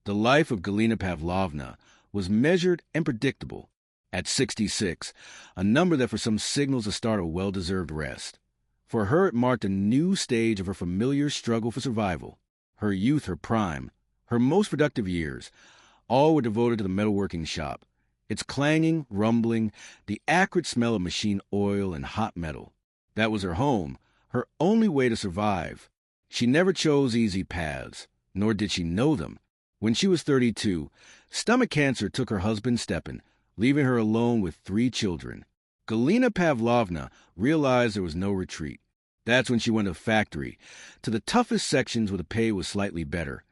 The life of Galina Pavlovna was measured and predictable. At 66, a number that for some signals the start of well-deserved rest. For her, it marked a new stage of her familiar struggle for survival. Her youth, her prime, her most productive years, all were devoted to the metalworking shop. Its clanging, rumbling, the acrid smell of machine oil and hot metal. That was her home, her only way to survive. She never chose easy paths, nor did she know them. When she was 32, stomach cancer took her husband Stepan, leaving her alone with 3 children. Galina Pavlovna realized there was no retreat. That's when she went to the factory, to the toughest sections where the pay was slightly better,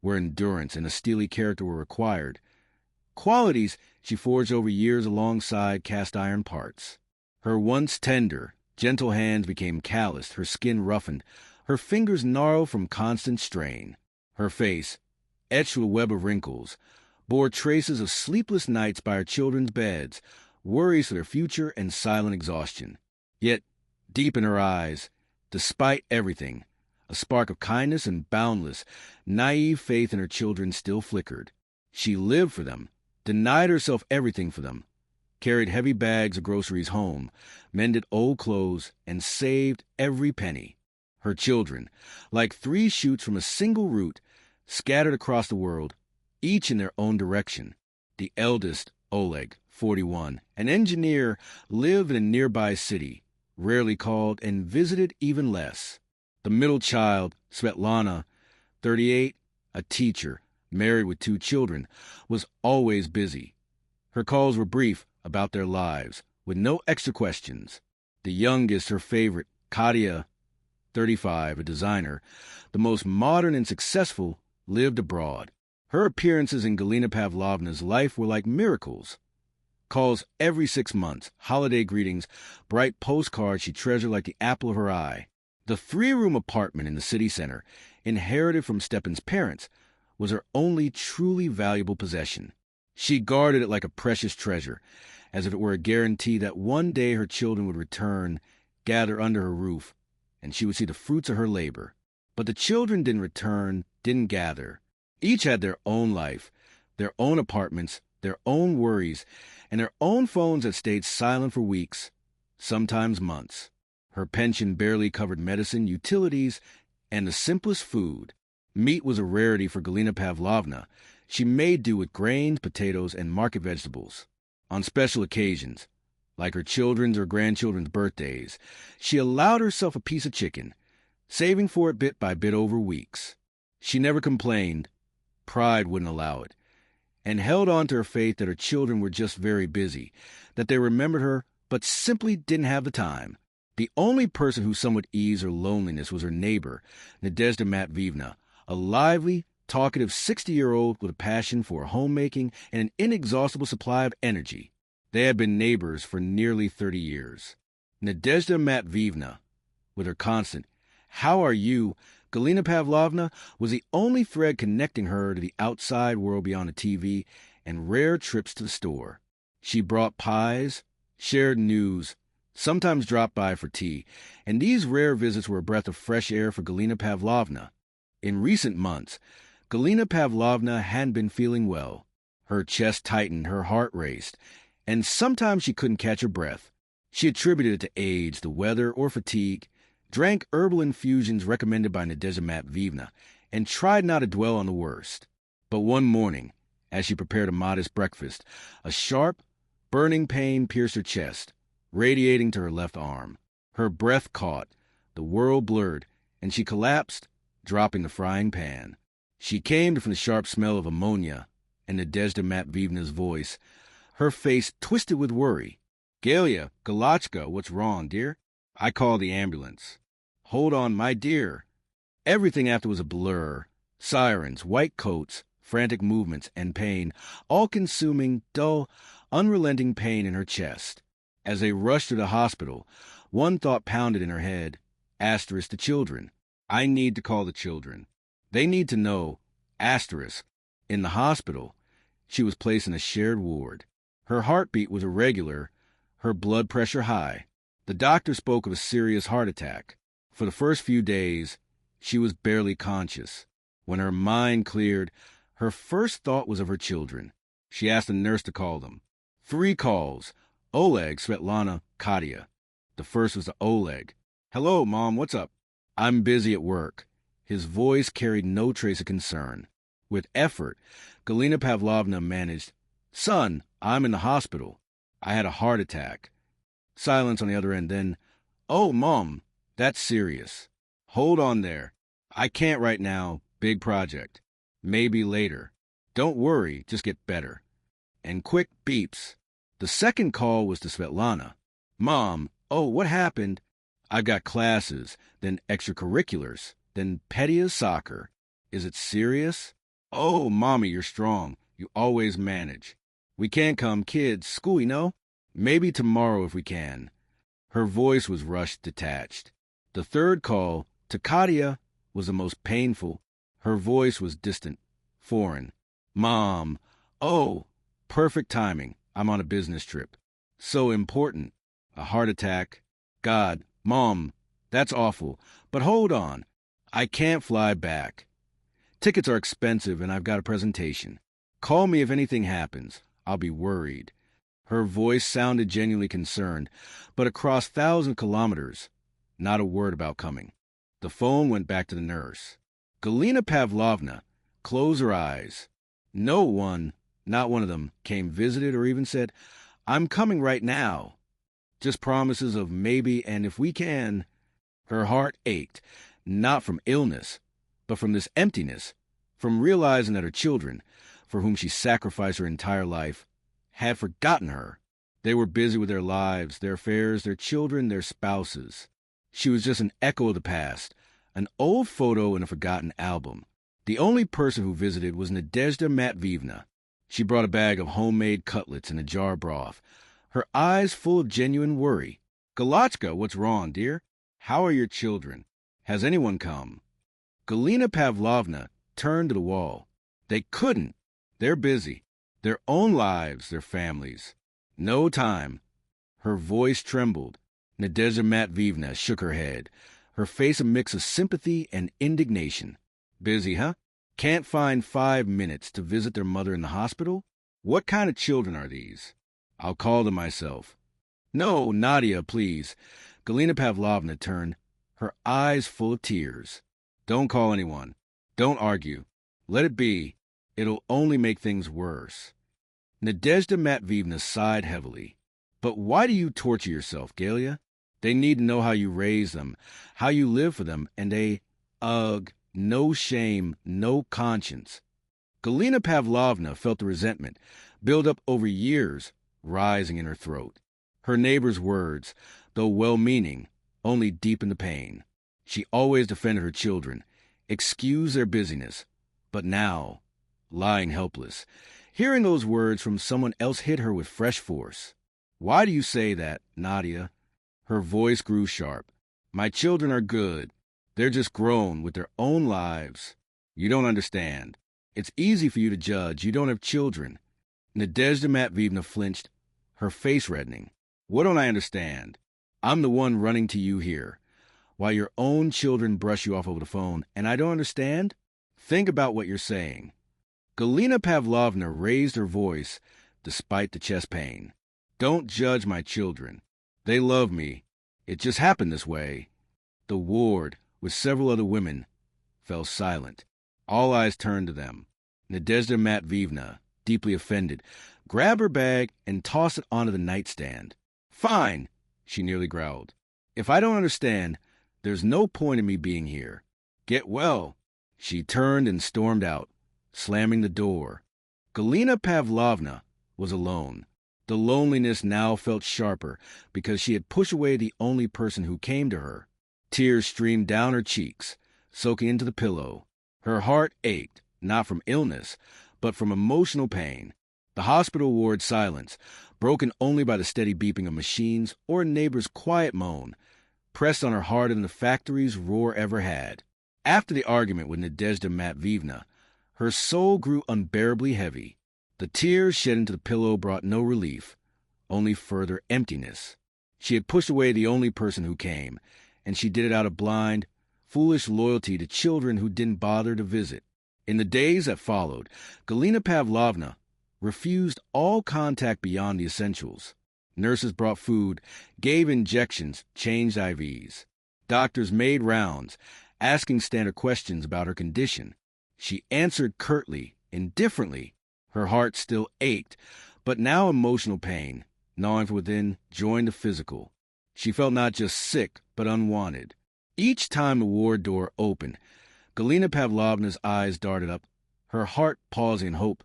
where endurance and a steely character were required. Qualities she forged over years alongside cast iron parts. Her once tender, gentle hands became calloused, her skin roughened, her fingers gnarled from constant strain. Her face, etched with a web of wrinkles, bore traces of sleepless nights by her children's beds, worries for their future and silent exhaustion. Yet, deep in her eyes, despite everything, a spark of kindness and boundless, naive faith in her children still flickered. She lived for them, denied herself everything for them, carried heavy bags of groceries home, mended old clothes, and saved every penny. Her children, like 3 shoots from a single root, scattered across the world, each in their own direction. The eldest, Oleg, 41, an engineer, lived in a nearby city, rarely called and visited even less. The middle child, Svetlana, 38, a teacher, married with 2 children, was always busy. Her calls were brief about their lives, with no extra questions. The youngest, her favorite, Katya, 35, a designer, the most modern and successful, lived abroad. Her appearances in Galina Pavlovna's life were like miracles. Calls every 6 months, holiday greetings, bright postcards she treasured like the apple of her eye. The 3-room apartment in the city center, inherited from Stepan's parents, was her only truly valuable possession. She guarded it like a precious treasure, as if it were a guarantee that one day her children would return, gather under her roof, and she would see the fruits of her labor. But the children didn't return, didn't gather. Each had their own life, their own apartments, their own worries, and their own phones that stayed silent for weeks, sometimes months. Her pension barely covered medicine, utilities, and the simplest food. Meat was a rarity for Galina Pavlovna. She made do with grains, potatoes, and market vegetables. On special occasions, like her children's or grandchildren's birthdays, she allowed herself a piece of chicken, saving for it bit by bit over weeks. She never complained. Pride wouldn't allow it, and held on to her faith that her children were just very busy, that they remembered her but simply didn't have the time. The only person who somewhat eased her loneliness was her neighbor, Nadezhda Matveyevna, a lively, talkative 60-year-old with a passion for homemaking and an inexhaustible supply of energy. They had been neighbors for nearly 30 years. Nadezhda Matveyevna, with her constant, "How are you?" Galina Pavlovna was the only thread connecting her to the outside world beyond the TV and rare trips to the store. She brought pies, shared news, sometimes dropped by for tea, and these rare visits were a breath of fresh air for Galina Pavlovna. In recent months, Galina Pavlovna hadn't been feeling well. Her chest tightened, her heart raced, and sometimes she couldn't catch her breath. She attributed it to age, the weather, or fatigue, drank herbal infusions recommended by Nadezhda Matveyevna, and tried not to dwell on the worst. But one morning, as she prepared a modest breakfast, a sharp, burning pain pierced her chest, radiating to her left arm. Her breath caught, the world blurred, and she collapsed, dropping the frying pan. She came from the sharp smell of ammonia and Nadezhda Matveyevna's voice, her face twisted with worry. "Galia, Galachka, what's wrong, dear?" I called the ambulance. "Hold on, my dear." Everything after was a blur. Sirens, white coats, frantic movements, and pain, all-consuming, dull, unrelenting pain in her chest. As they rushed to the hospital, one thought pounded in her head. Asterisk the children. I need to call the children. They need to know. Asterisk. In the hospital, she was placed in a shared ward. Her heartbeat was irregular, her blood pressure high. The doctor spoke of a serious heart attack. For the first few days, she was barely conscious. When her mind cleared, Her first thought was of her children. She asked the nurse to call them. 3 calls. Oleg, Svetlana, Katya. The first was to Oleg. "Hello, Mom, what's up?" "I'm busy at work." His voice carried no trace of concern. With effort, Galina Pavlovna managed, "Son, I'm in the hospital. I had a heart attack." Silence on the other end, then, "Oh, Mom, that's serious. Hold on there. I can't right now. Big project. Maybe later. Don't worry, just get better." And quick beeps. The second call was to Svetlana. "Mom, oh, what happened?" "I've got classes, then extracurriculars, then petty as soccer." "Is it serious?" "Oh, Mommy, you're strong. You always manage." "We can't come, kids. School, you know. Maybe tomorrow if we can." Her voice was rushed, detached. The third call, to Katya, was the most painful. Her voice was distant, foreign. "Mom, oh, perfect timing. I'm on a business trip." "So important." "A heart attack." "God, Mom, that's awful. But hold on. I can't fly back. Tickets are expensive and I've got a presentation. Call me if anything happens. I'll be worried." Her voice sounded genuinely concerned, but across 1,000 kilometers, not a word about coming. The phone went back to the nurse. Galina Pavlovna closed her eyes. No one, not one of them, came visited or even said, "I'm coming right now." Just promises of maybe and if we can. Her heart ached, not from illness, but from this emptiness, from realizing that her children, for whom she sacrificed her entire life, had forgotten her. They were busy with their lives, their affairs, their children, their spouses. She was just an echo of the past, an old photo in a forgotten album. The only person who visited was Nadezhda Matveevna. She brought a bag of homemade cutlets and a jar of broth, her eyes full of genuine worry. "Galachka, what's wrong, dear? How are your children? Has anyone come?" Galina Pavlovna turned to the wall. They couldn't. They're busy. Their own lives, their families. No time. Her voice trembled. Nadezhda Matveevna shook her head, her face a mix of sympathy and indignation. "Busy, huh? Can't find 5 minutes to visit their mother in the hospital? What kind of children are these?" "I'll call them myself." "No, Nadia, please." Galina Pavlovna turned, her eyes full of tears. "Don't call anyone. Don't argue. Let it be. It'll only make things worse." Nadezhda Matveevna sighed heavily. "But why do you torture yourself, Galia? They need to know how you raise them, how you live for them, and ugh, no shame, no conscience." Galina Pavlovna felt the resentment, build up over years, rising in her throat. Her neighbor's words, though well-meaning, only deepened the pain. She always defended her children, excused their busyness. But now, lying helpless, hearing those words from someone else hit her with fresh force. "Why do you say that, Nadia?" Her voice grew sharp. "My children are good. They're just grown with their own lives. You don't understand. It's easy for you to judge. You don't have children." Nadezhda Matveevna flinched, her face reddening. "What don't I understand? I'm the one running to you here, while your own children brush you off over the phone, and I don't understand? Think about what you're saying." Galina Pavlovna raised her voice, despite the chest pain. "Don't judge my children. They love me. It just happened this way." The ward, with several other women, fell silent. All eyes turned to them. Nadezhda Matveevna, deeply offended, grabbed her bag and tossed it onto the nightstand. "Fine," she nearly growled. "If I don't understand, there's no point in me being here. Get well." She turned and stormed out, slamming the door. Galina Pavlovna was alone. The loneliness now felt sharper because she had pushed away the only person who came to her. Tears streamed down her cheeks, soaking into the pillow. Her heart ached, not from illness, but from emotional pain. The hospital ward silence, broken only by the steady beeping of machines or a neighbor's quiet moan, pressed on her harder than the factory's roar ever had. After the argument with Nadezhda Matveevna, her soul grew unbearably heavy. The tears shed into the pillow brought no relief, only further emptiness. She had pushed away the only person who came, and she did it out of blind, foolish loyalty to children who didn't bother to visit. In the days that followed, Galina Pavlovna refused all contact beyond the essentials. Nurses brought food, gave injections, changed IVs. Doctors made rounds, asking standard questions about her condition. She answered curtly, indifferently. Her heart still ached, but now emotional pain, gnawing from within, joined the physical. She felt not just sick, but unwanted. Each time the ward door opened, Galina Pavlovna's eyes darted up, her heart pausing in hope.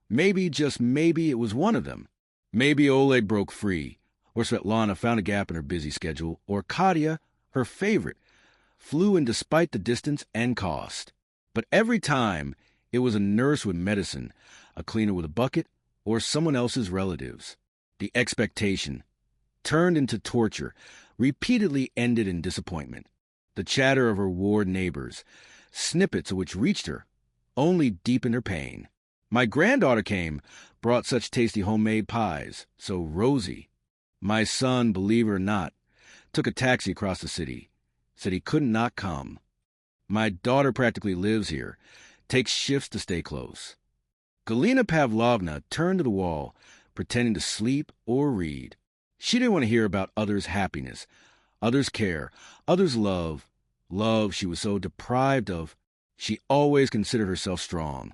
Maybe, just maybe, it was one of them. Maybe Oleg broke free, or Svetlana found a gap in her busy schedule, or Katya, her favorite, flew in despite the distance and cost. But every time, it was a nurse with medicine, a cleaner with a bucket, or someone else's relatives. The expectation, turned into torture, repeatedly ended in disappointment. The chatter of her ward neighbors, snippets of which reached her, only deepened her pain. My granddaughter came, brought such tasty homemade pies, so rosy. My son, believe it or not, took a taxi across the city, said he could not come. My daughter practically lives here, takes shifts to stay close. Galina Pavlovna turned to the wall, pretending to sleep or read. She didn't want to hear about others' happiness, others' care, others' love. Love she was so deprived of. She always considered herself strong.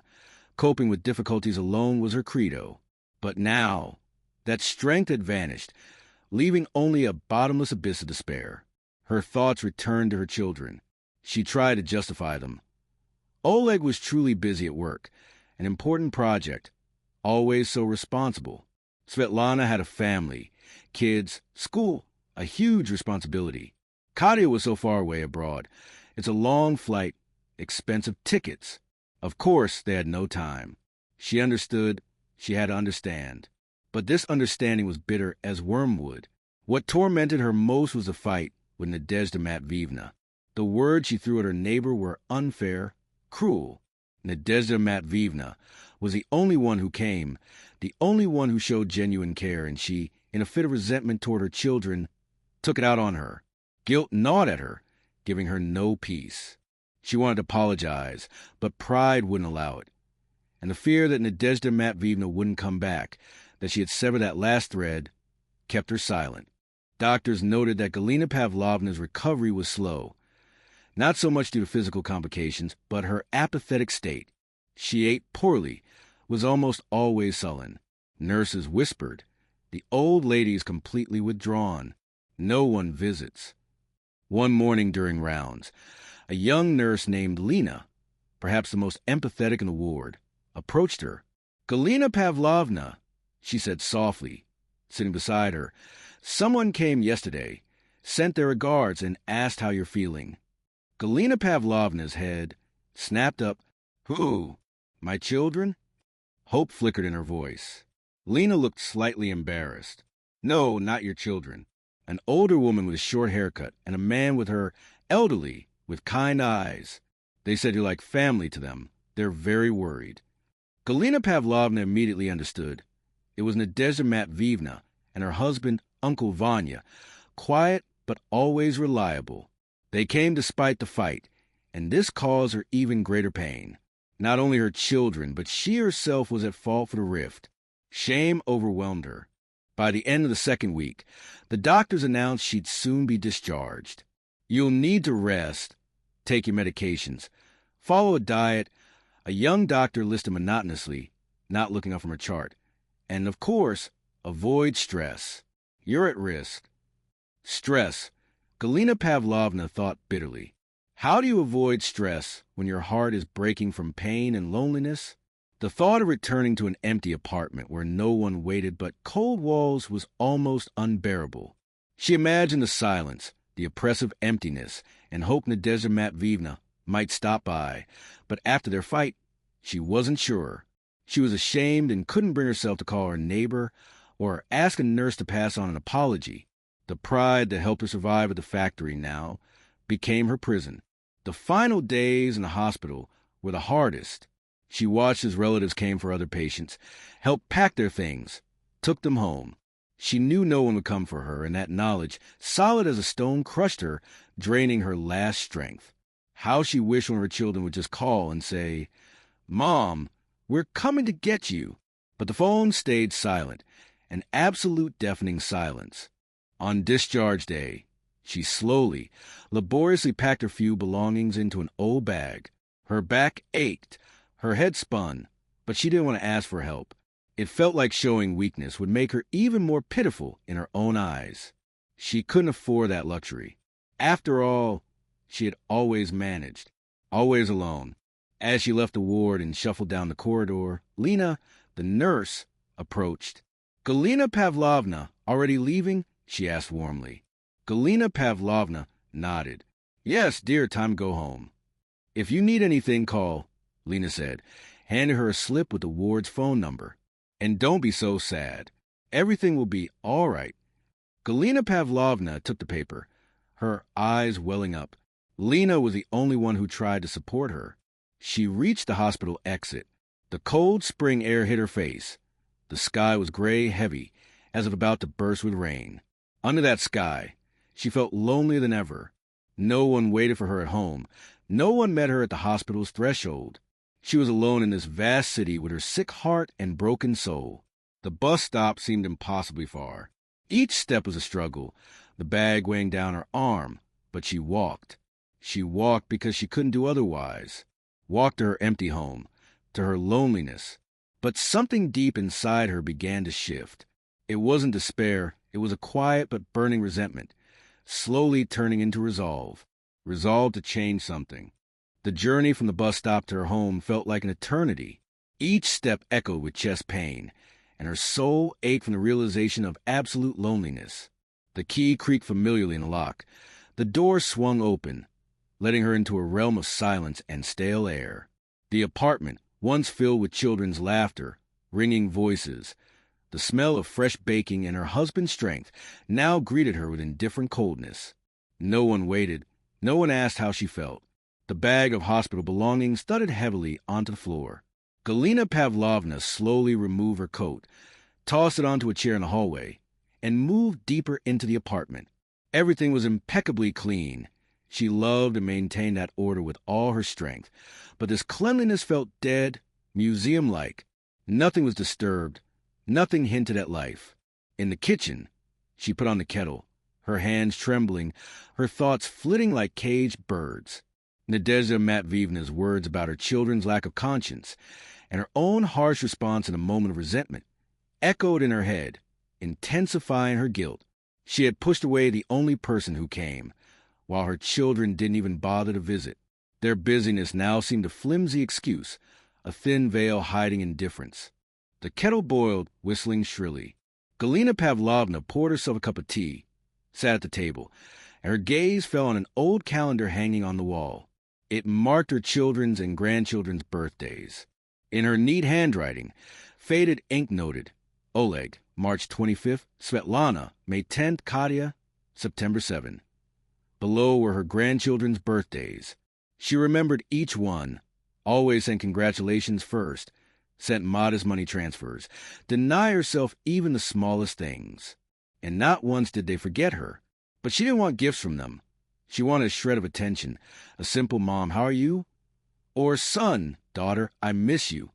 Coping with difficulties alone was her credo. But now, that strength had vanished, leaving only a bottomless abyss of despair. Her thoughts returned to her children. She tried to justify them. Oleg was truly busy at work, an important project, always so responsible. Svetlana had a family, kids, school, a huge responsibility. Katya was so far away abroad. It's a long flight, expensive tickets. Of course, they had no time. She understood. She had to understand. But this understanding was bitter as wormwood. What tormented her most was the fight with Nadezhda Matveyevna. The words she threw at her neighbor were unfair, cruel. Nadezhda Matveyevna was the only one who came, the only one who showed genuine care, and she, in a fit of resentment toward her children, took it out on her. Guilt gnawed at her, giving her no peace. She wanted to apologize, but pride wouldn't allow it. And the fear that Nadezhda Matveyevna wouldn't come back, that she had severed that last thread, kept her silent. Doctors noted that Galina Pavlovna's recovery was slow, not so much due to physical complications, but her apathetic state. She ate poorly, was almost always sullen. Nurses whispered. The old lady is completely withdrawn. No one visits. One morning during rounds, a young nurse named Lena, perhaps the most empathetic in the ward, approached her. "Galina Pavlovna," she said softly, sitting beside her, "someone came yesterday, sent their regards, and asked how you're feeling." Galina Pavlovna's head snapped up. "Who? My children?" Hope flickered in her voice. Lena looked slightly embarrassed. "No, not your children. An older woman with a short haircut and a man with her, elderly, with kind eyes. They said you're like family to them. They're very worried." Galina Pavlovna immediately understood. It was Nadezhda Matveyevna and her husband, Uncle Vanya, quiet but always reliable. They came despite the fight, and this caused her even greater pain. Not only her children, but she herself was at fault for the rift. Shame overwhelmed her. By the end of the second week, the doctors announced she'd soon be discharged. "You'll need to rest, take your medications, follow a diet," a young doctor listed monotonously, not looking up from her chart. "And, of course, avoid stress. You're at risk." Stress. Galina Pavlovna thought bitterly. How do you avoid stress when your heart is breaking from pain and loneliness? The thought of returning to an empty apartment where no one waited but cold walls was almost unbearable. She imagined the silence, the oppressive emptiness, and hoped Nadezhda Matveyevna might stop by. But after their fight, she wasn't sure. She was ashamed and couldn't bring herself to call her neighbor or ask a nurse to pass on an apology. The pride that helped her survive at the factory now became her prison. The final days in the hospital were the hardest. She watched as relatives came for other patients, helped pack their things, took them home. She knew no one would come for her, and that knowledge, solid as a stone, crushed her, draining her last strength. How she wished one of her children would just call and say, "Mom, we're coming to get you." But the phone stayed silent, an absolute deafening silence. On discharge day, she slowly, laboriously packed her few belongings into an old bag. Her back ached, her head spun, but she didn't want to ask for help. It felt like showing weakness would make her even more pitiful in her own eyes. She couldn't afford that luxury. After all, she had always managed, always alone. As she left the ward and shuffled down the corridor, Lena, the nurse, approached. "Galina Pavlovna, already leaving?" she asked warmly. Galina Pavlovna nodded. "Yes, dear, time to go home." "If you need anything, call," Lena said, handing her a slip with the ward's phone number. "And don't be so sad. Everything will be all right." Galina Pavlovna took the paper, her eyes welling up. Lena was the only one who tried to support her. She reached the hospital exit. The cold spring air hit her face. The sky was gray, heavy, as if about to burst with rain. Under that sky, she felt lonelier than ever. No one waited for her at home. No one met her at the hospital's threshold. She was alone in this vast city with her sick heart and broken soul. The bus stop seemed impossibly far. Each step was a struggle, the bag weighing down her arm, but she walked. She walked because she couldn't do otherwise. Walked to her empty home, to her loneliness. But something deep inside her began to shift. It wasn't despair, it was a quiet but burning resentment, slowly turning into resolve. Resolve to change something. The journey from the bus stop to her home felt like an eternity. Each step echoed with chest pain, and her soul ached from the realization of absolute loneliness. The key creaked familiarly in the lock. The door swung open, letting her into a realm of silence and stale air. The apartment, once filled with children's laughter, ringing voices, the smell of fresh baking and her husband's strength, now greeted her with indifferent coldness. No one waited. No one asked how she felt. The bag of hospital belongings thudded heavily onto the floor. Galina Pavlovna slowly removed her coat, tossed it onto a chair in the hallway, and moved deeper into the apartment. Everything was impeccably clean. She loved and maintained that order with all her strength. But this cleanliness felt dead, museum-like. Nothing was disturbed. Nothing hinted at life. In the kitchen, she put on the kettle, her hands trembling, her thoughts flitting like caged birds. Nadezhda Matveyevna's words about her children's lack of conscience and her own harsh response in a moment of resentment echoed in her head, intensifying her guilt. She had pushed away the only person who came, while her children didn't even bother to visit. Their busyness now seemed a flimsy excuse, a thin veil hiding indifference. The kettle boiled, whistling shrilly. Galina Pavlovna poured herself a cup of tea, sat at the table, and her gaze fell on an old calendar hanging on the wall. It marked her children's and grandchildren's birthdays. In her neat handwriting, faded ink noted, Oleg, March 25th, Svetlana, May 10th, Katya, September 7th. Below were her grandchildren's birthdays. She remembered each one, always sent congratulations first, sent modest money transfers, deny herself even the smallest things. And not once did they forget her. But she didn't want gifts from them. She wanted a shred of attention, a simple "Mom, how are you?" Or "Son, daughter, I miss you."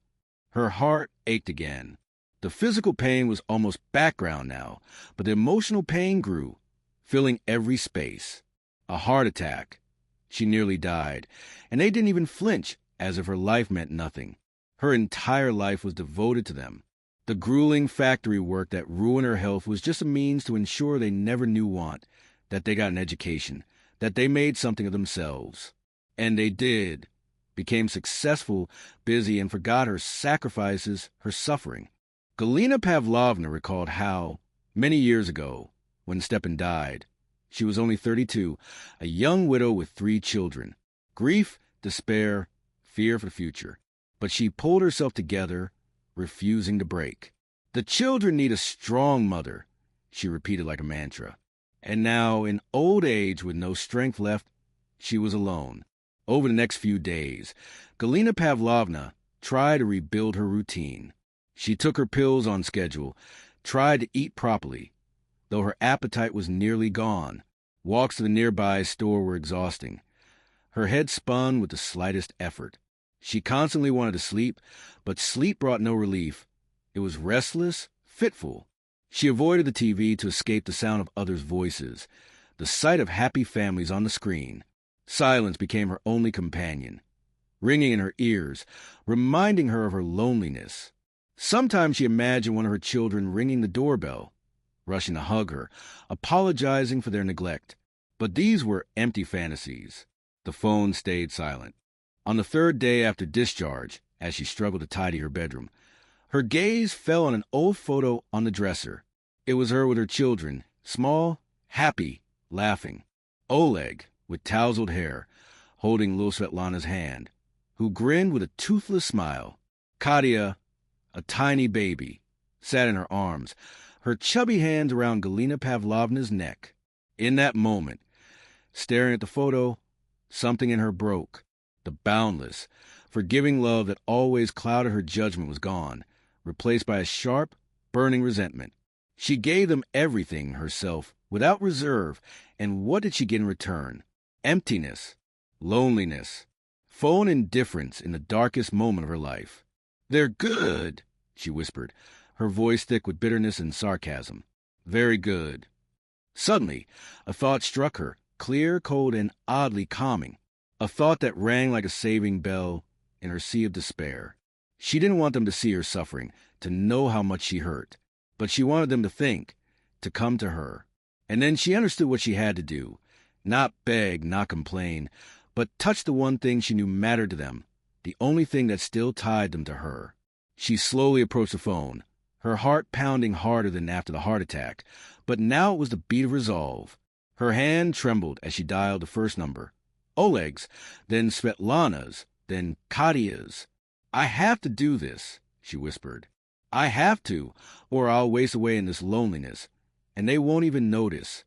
Her heart ached again. The physical pain was almost background now, but the emotional pain grew, filling every space. A heart attack. She nearly died, and they didn't even flinch, as if her life meant nothing. Her entire life was devoted to them. The grueling factory work that ruined her health was just a means to ensure they never knew want, that they got an education, that they made something of themselves. And they did. Became successful, busy, and forgot her sacrifices, her suffering. Galina Pavlovna recalled how, many years ago, when Stepan died, she was only 32, a young widow with 3 children. Grief, despair, fear for the future. But she pulled herself together, refusing to break. "The children need a strong mother," she repeated like a mantra. And now, in old age with no strength left, she was alone. Over the next few days, Galina Pavlovna tried to rebuild her routine. She took her pills on schedule, tried to eat properly, though her appetite was nearly gone. Walks to the nearby store were exhausting. Her head spun with the slightest effort. She constantly wanted to sleep, but sleep brought no relief. It was restless, fitful. She avoided the TV to escape the sound of others' voices, the sight of happy families on the screen. Silence became her only companion, ringing in her ears, reminding her of her loneliness. Sometimes she imagined one of her children ringing the doorbell, rushing to hug her, apologizing for their neglect. But these were empty fantasies. The phone stayed silent. On the third day after discharge, as she struggled to tidy her bedroom, her gaze fell on an old photo on the dresser. It was her with her children, small, happy, laughing. Oleg, with tousled hair, holding little Svetlana's hand, who grinned with a toothless smile. Katya, a tiny baby, sat in her arms, her chubby hands around Galina Pavlovna's neck. In that moment, staring at the photo, something in her broke. The boundless, forgiving love that always clouded her judgment was gone, replaced by a sharp, burning resentment. She gave them everything herself, without reserve, and what did she get in return? Emptiness, loneliness, phone indifference in the darkest moment of her life. "They're good," she whispered, her voice thick with bitterness and sarcasm. "Very good." Suddenly, a thought struck her, clear, cold, and oddly calming. A thought that rang like a saving bell in her sea of despair. She didn't want them to see her suffering, to know how much she hurt. But she wanted them to think, to come to her. And then she understood what she had to do. Not beg, not complain, but touch the one thing she knew mattered to them, the only thing that still tied them to her. She slowly approached the phone, her heart pounding harder than after the heart attack, but now it was the beat of resolve. Her hand trembled as she dialed the first number. Oleg's, then Svetlana's, then Katya's. "I have to do this," she whispered. "I have to, or I'll waste away in this loneliness, and they won't even notice."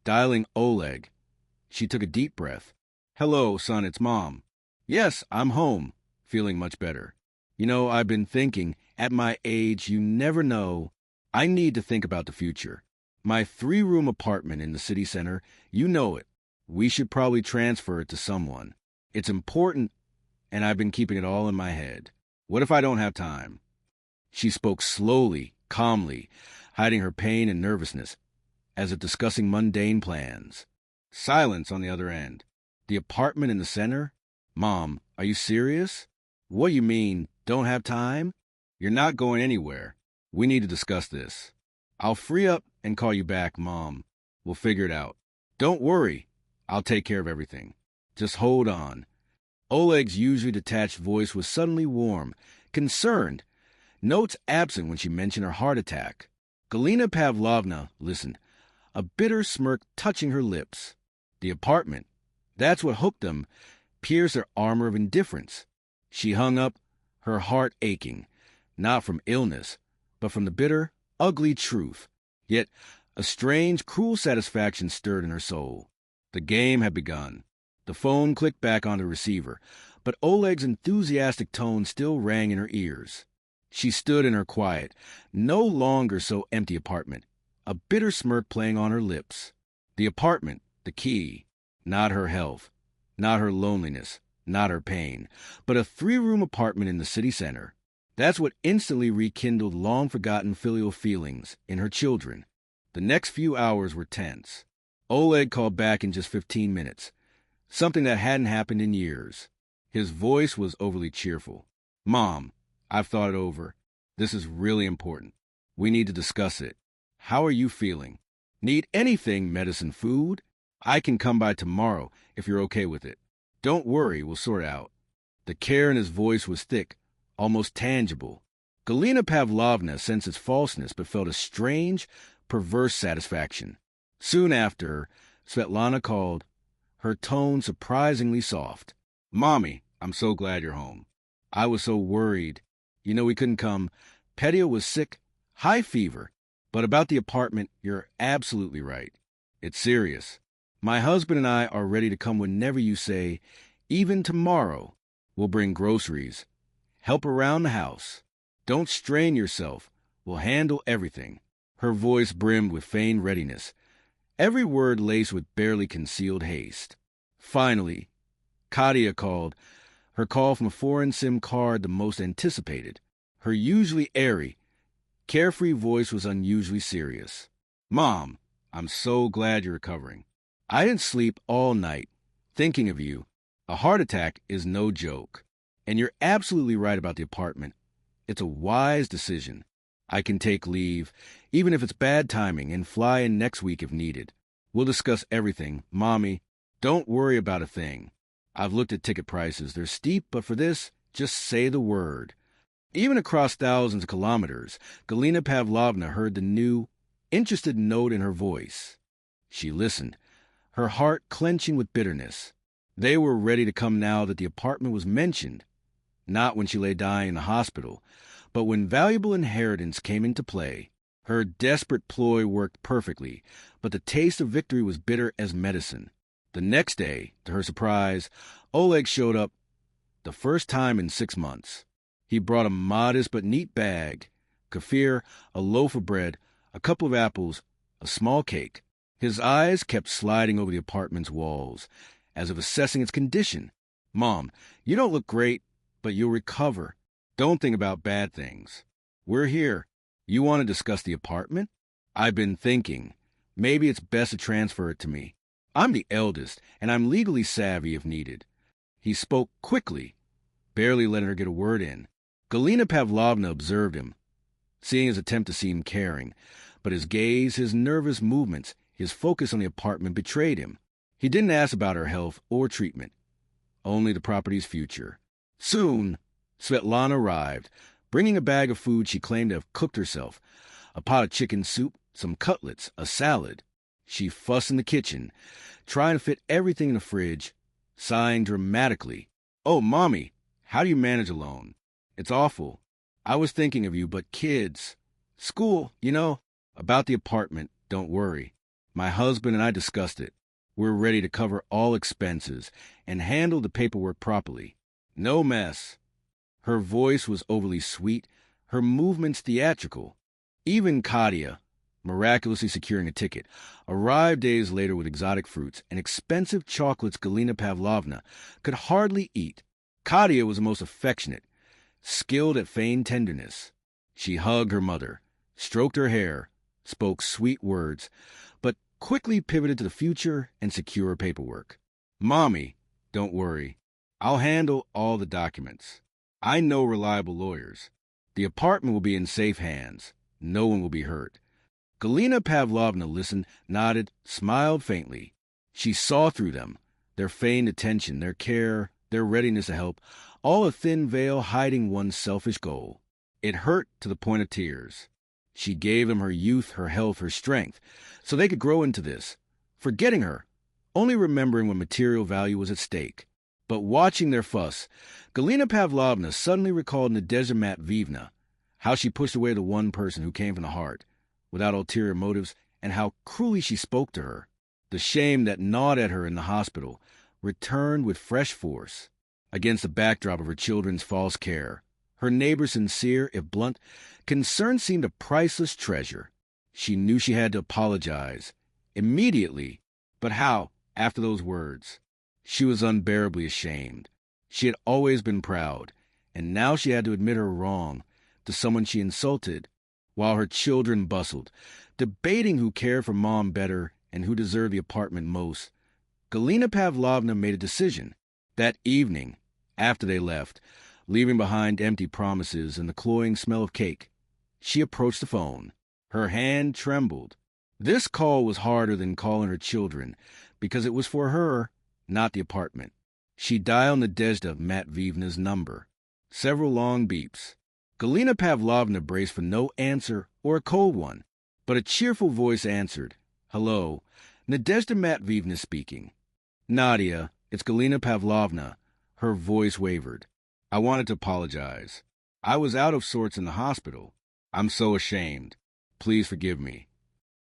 Dialing Oleg, she took a deep breath. "Hello, son, it's Mom." "Yes, I'm home," feeling much better. "You know, I've been thinking, at my age, you never know. I need to think about the future. My 3-room apartment in the city center, you know it. We should probably transfer it to someone. It's important, and I've been keeping it all in my head. What if I don't have time?" She spoke slowly, calmly, hiding her pain and nervousness, as if discussing mundane plans. Silence on the other end. "The apartment in the center? Mom, are you serious? What do you mean, don't have time? You're not going anywhere. We need to discuss this. I'll free up and call you back, Mom. We'll figure it out. Don't worry. I'll take care of everything. Just hold on." Oleg's usually detached voice was suddenly warm, concerned, notes absent when she mentioned her heart attack. Galina Pavlovna listened, a bitter smirk touching her lips. The apartment, that's what hooked them, pierced their armor of indifference. She hung up, her heart aching, not from illness, but from the bitter, ugly truth. Yet a strange, cruel satisfaction stirred in her soul. The game had begun. The phone clicked back on the receiver, but Oleg's enthusiastic tone still rang in her ears. She stood in her quiet, no longer so empty apartment, a bitter smirk playing on her lips. The apartment, the key, not her health, not her loneliness, not her pain, but a 3-room apartment in the city center. That's what instantly rekindled long-forgotten filial feelings in her children. The next few hours were tense. Oleg called back in just 15 minutes, something that hadn't happened in years. His voice was overly cheerful. "Mom, I've thought it over. This is really important. We need to discuss it. How are you feeling? Need anything, medicine, food? I can come by tomorrow if you're okay with it. Don't worry, we'll sort it out." The care in his voice was thick, almost tangible. Galina Pavlovna sensed its falseness but felt a strange, perverse satisfaction. Soon after, Svetlana called, her tone surprisingly soft. "Mommy, I'm so glad you're home. I was so worried. You know we couldn't come. Petya was sick, high fever. But about the apartment, you're absolutely right. It's serious. My husband and I are ready to come whenever you say, even tomorrow. We'll bring groceries. Help around the house. Don't strain yourself. We'll handle everything." Her voice brimmed with feigned readiness, every word laced with barely concealed haste. Finally, Katya called, Her call from a foreign SIM card the most anticipated. Her usually airy, carefree voice was unusually serious. "Mom, I'm so glad you're recovering. I didn't sleep all night, thinking of you. A heart attack is no joke. And you're absolutely right about the apartment. It's a wise decision. I can take leave, even if it's bad timing, and fly in next week if needed. We'll discuss everything. Mommy, don't worry about a thing. I've looked at ticket prices. They're steep, but for this, just say the word." Even across thousands of kilometers, Galina Pavlovna heard the new, interested note in her voice. She listened, her heart clenching with bitterness. They were ready to come now that the apartment was mentioned, not when she lay dying in the hospital, but when valuable inheritance came into play. Her desperate ploy worked perfectly, but the taste of victory was bitter as medicine. The next day, to her surprise, Oleg showed up the first time in 6 months. He brought a modest but neat bag, kefir, a loaf of bread, a couple of apples, a small cake. His eyes kept sliding over the apartment's walls, as if assessing its condition. "Mom, you don't look great, but you'll recover. Don't think about bad things. We're here. You want to discuss the apartment? I've been thinking. Maybe it's best to transfer it to me. I'm the eldest, and I'm legally savvy if needed." He spoke quickly, barely letting her get a word in. Galina Pavlovna observed him, seeing his attempt to seem caring, but his gaze, his nervous movements, his focus on the apartment betrayed him. He didn't ask about her health or treatment, only the property's future. Soon, Svetlana arrived, bringing a bag of food she claimed to have cooked herself, a pot of chicken soup, some cutlets, a salad. She fussed in the kitchen, trying to fit everything in the fridge, sighing dramatically. "Oh, Mommy, how do you manage alone? It's awful. I was thinking of you, but kids. School, about the apartment, don't worry. My husband and I discussed it. We're ready to cover all expenses and handle the paperwork properly. No mess." Her voice was overly sweet, her movements theatrical. Even Katia, miraculously securing a ticket, arrived days later with exotic fruits and expensive chocolates Galina Pavlovna could hardly eat. Katia was the most affectionate, skilled at feigned tenderness. She hugged her mother, stroked her hair, spoke sweet words, but quickly pivoted to the future and secure paperwork. "Mommy, don't worry. I'll handle all the documents. I know reliable lawyers. The apartment will be in safe hands. No one will be hurt." Galina Pavlovna listened, nodded, smiled faintly. She saw through them, their feigned attention, their care, their readiness to help, all a thin veil hiding one selfish goal. It hurt to the point of tears. She gave them her youth, her health, her strength, so they could grow into this, forgetting her, only remembering when material value was at stake. But watching their fuss, Galina Pavlovna suddenly recalled Nadezhda Matveyevna, how she pushed away the one person who came from the heart, without ulterior motives, and how cruelly she spoke to her. The shame that gnawed at her in the hospital returned with fresh force. Against the backdrop of her children's false care, her neighbor's sincere, if blunt, concern seemed a priceless treasure. She knew she had to apologize. Immediately. But how, after those words? She was unbearably ashamed. She had always been proud, and now she had to admit her wrong to someone she insulted, while her children bustled, debating who cared for Mom better and who deserved the apartment most. Galina Pavlovna made a decision. That evening, after they left, leaving behind empty promises and the cloying smell of cake, she approached the phone. Her hand trembled. This call was harder than calling her children, because it was for her, not the apartment. She dialed Nadezhda Matveyevna's number. Several long beeps. Galina Pavlovna braced for no answer or a cold one, but a cheerful voice answered. "Hello, Nadezhda Matveyevna speaking." "Nadia, it's Galina Pavlovna." Her voice wavered. "I wanted to apologize. I was out of sorts in the hospital. I'm so ashamed. Please forgive me."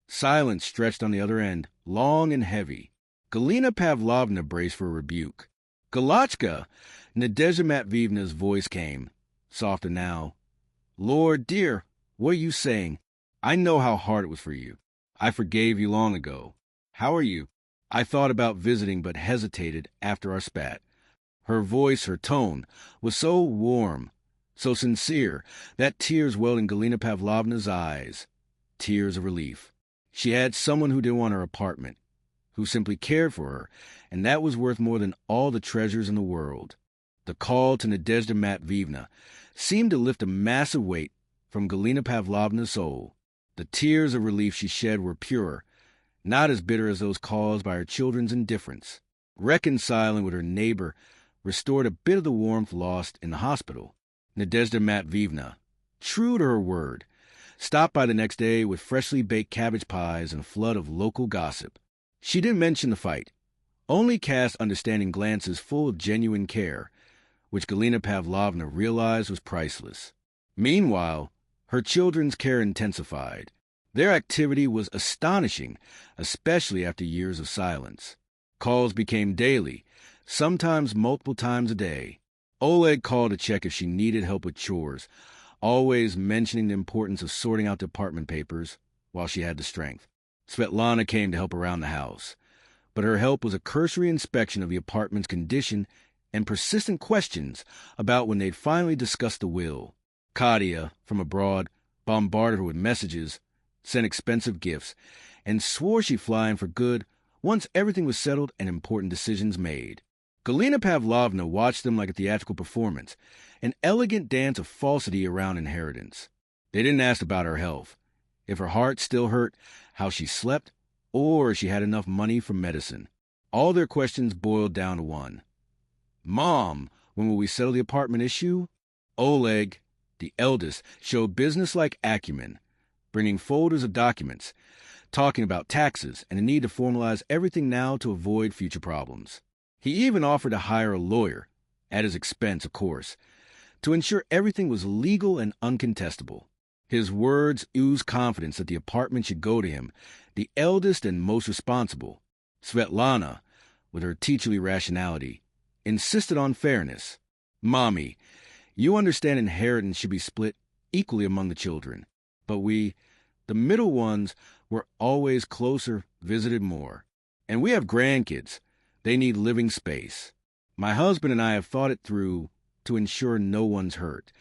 Silence stretched on the other end, long and heavy. Galina Pavlovna braced for a rebuke. "Galachka!" Nadezhda Matveyevna's voice came, softer now. "Lord, dear, what are you saying? I know how hard it was for you. I forgave you long ago. How are you? I thought about visiting but hesitated after our spat." Her voice, her tone, was so warm, so sincere, that tears welled in Galina Pavlovna's eyes. Tears of relief. She had someone who didn't want her apartment, who simply cared for her, and that was worth more than all the treasures in the world. The call to Nadezhda Matveyevna seemed to lift a massive weight from Galina Pavlovna's soul. The tears of relief she shed were pure, not as bitter as those caused by her children's indifference. Reconciling with her neighbor restored a bit of the warmth lost in the hospital. Nadezhda Matveyevna, true to her word, stopped by the next day with freshly baked cabbage pies and a flood of local gossip. She didn't mention the fight, only cast understanding glances full of genuine care, which Galina Pavlovna realized was priceless. Meanwhile, her children's care intensified. Their activity was astonishing, especially after years of silence. Calls became daily, sometimes multiple times a day. Oleg called to check if she needed help with chores, always mentioning the importance of sorting out the apartment papers while she had the strength. Svetlana came to help around the house, but her help was a cursory inspection of the apartment's condition and persistent questions about when they'd finally discussed the will. Katia, from abroad, bombarded her with messages, sent expensive gifts, and swore she'd fly in for good once everything was settled and important decisions made. Galina Pavlovna watched them like a theatrical performance, an elegant dance of falsity around inheritance. They didn't ask about her health, if her heart still hurt, how she slept, or if she had enough money for medicine. All their questions boiled down to one. Mom, when will we settle the apartment issue? Oleg, the eldest, showed business-like acumen, bringing folders of documents, talking about taxes and the need to formalize everything now to avoid future problems. He even offered to hire a lawyer, at his expense, of course, to ensure everything was legal and uncontestable. His words oozed confidence that the apartment should go to him, the eldest and most responsible. Svetlana, with her teacherly rationality, insisted on fairness. Mommy, you understand inheritance should be split equally among the children, but we, the middle ones, were always closer, visited more. And we have grandkids. They need living space. My husband and I have thought it through to ensure no one's hurt.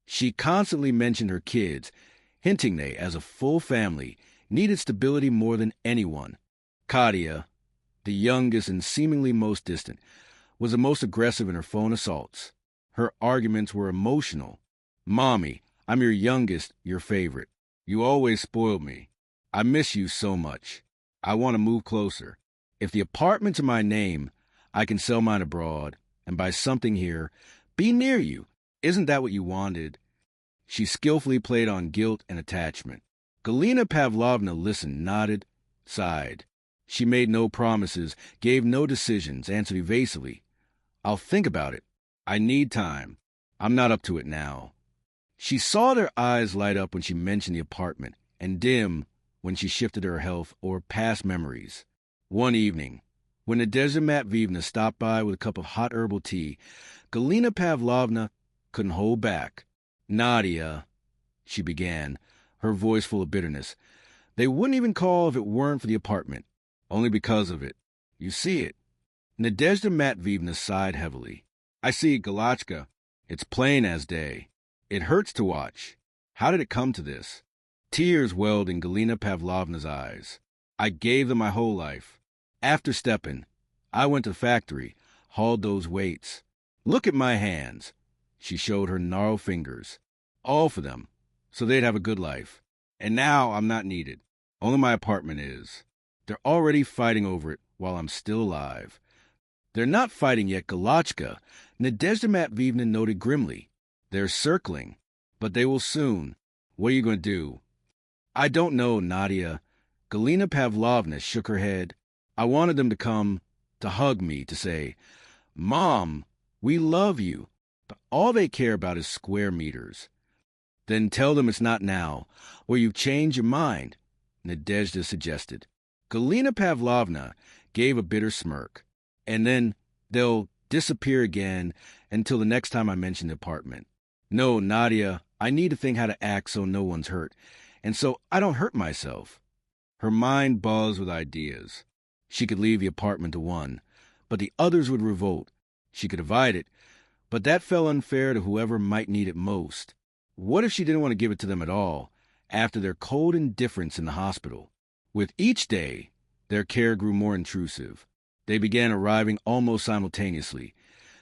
She constantly mentioned her kids, hinting they, as a full family, needed stability more than anyone. Katia, the youngest and seemingly most distant, was the most aggressive in her phone assaults. Her arguments were emotional. Mommy, I'm your youngest, your favorite. You always spoiled me. I miss you so much. I want to move closer. If the apartment's in my name, I can sell mine abroad and buy something here. Be near you. Isn't that what you wanted? She skillfully played on guilt and attachment. Galina Pavlovna listened, nodded, sighed. She made no promises, gave no decisions, answered evasively. I'll think about it. I need time. I'm not up to it now. She saw their eyes light up when she mentioned the apartment, and dim when she shifted her health or past memories. One evening, when Nadezhda Matveyevna stopped by with a cup of hot herbal tea, Galina Pavlovna couldn't hold back. Nadia, she began, her voice full of bitterness. They wouldn't even call if it weren't for the apartment, only because of it. You see it. Nadezhda Matveyevna sighed heavily. I see, Galachka. It's plain as day. It hurts to watch. How did it come to this? Tears welled in Galina Pavlovna's eyes. I gave them my whole life. After Stepan, I went to the factory, hauled those weights. Look at my hands. She showed her gnarled fingers. All for them, so they'd have a good life. And now I'm not needed. Only my apartment is. They're already fighting over it while I'm still alive. They're not fighting yet, Galachka, Nadezhda Matveyevna noted grimly. They're circling, but they will soon. What are you going to do? I don't know, Nadia. Galina Pavlovna shook her head. I wanted them to come, to hug me, to say, Mom, we love you. But all they care about is square meters. Then tell them it's not now, or you've changed your mind, Nadezhda suggested. Galina Pavlovna gave a bitter smirk. And then they'll disappear again until the next time I mention the apartment. No, Nadia, I need to think how to act so no one's hurt, and so I don't hurt myself. Her mind buzzed with ideas. She could leave the apartment to one, but the others would revolt. She could divide it, but that felt unfair to whoever might need it most. What if she didn't want to give it to them at all, after their cold indifference in the hospital? With each day, their care grew more intrusive. They began arriving almost simultaneously,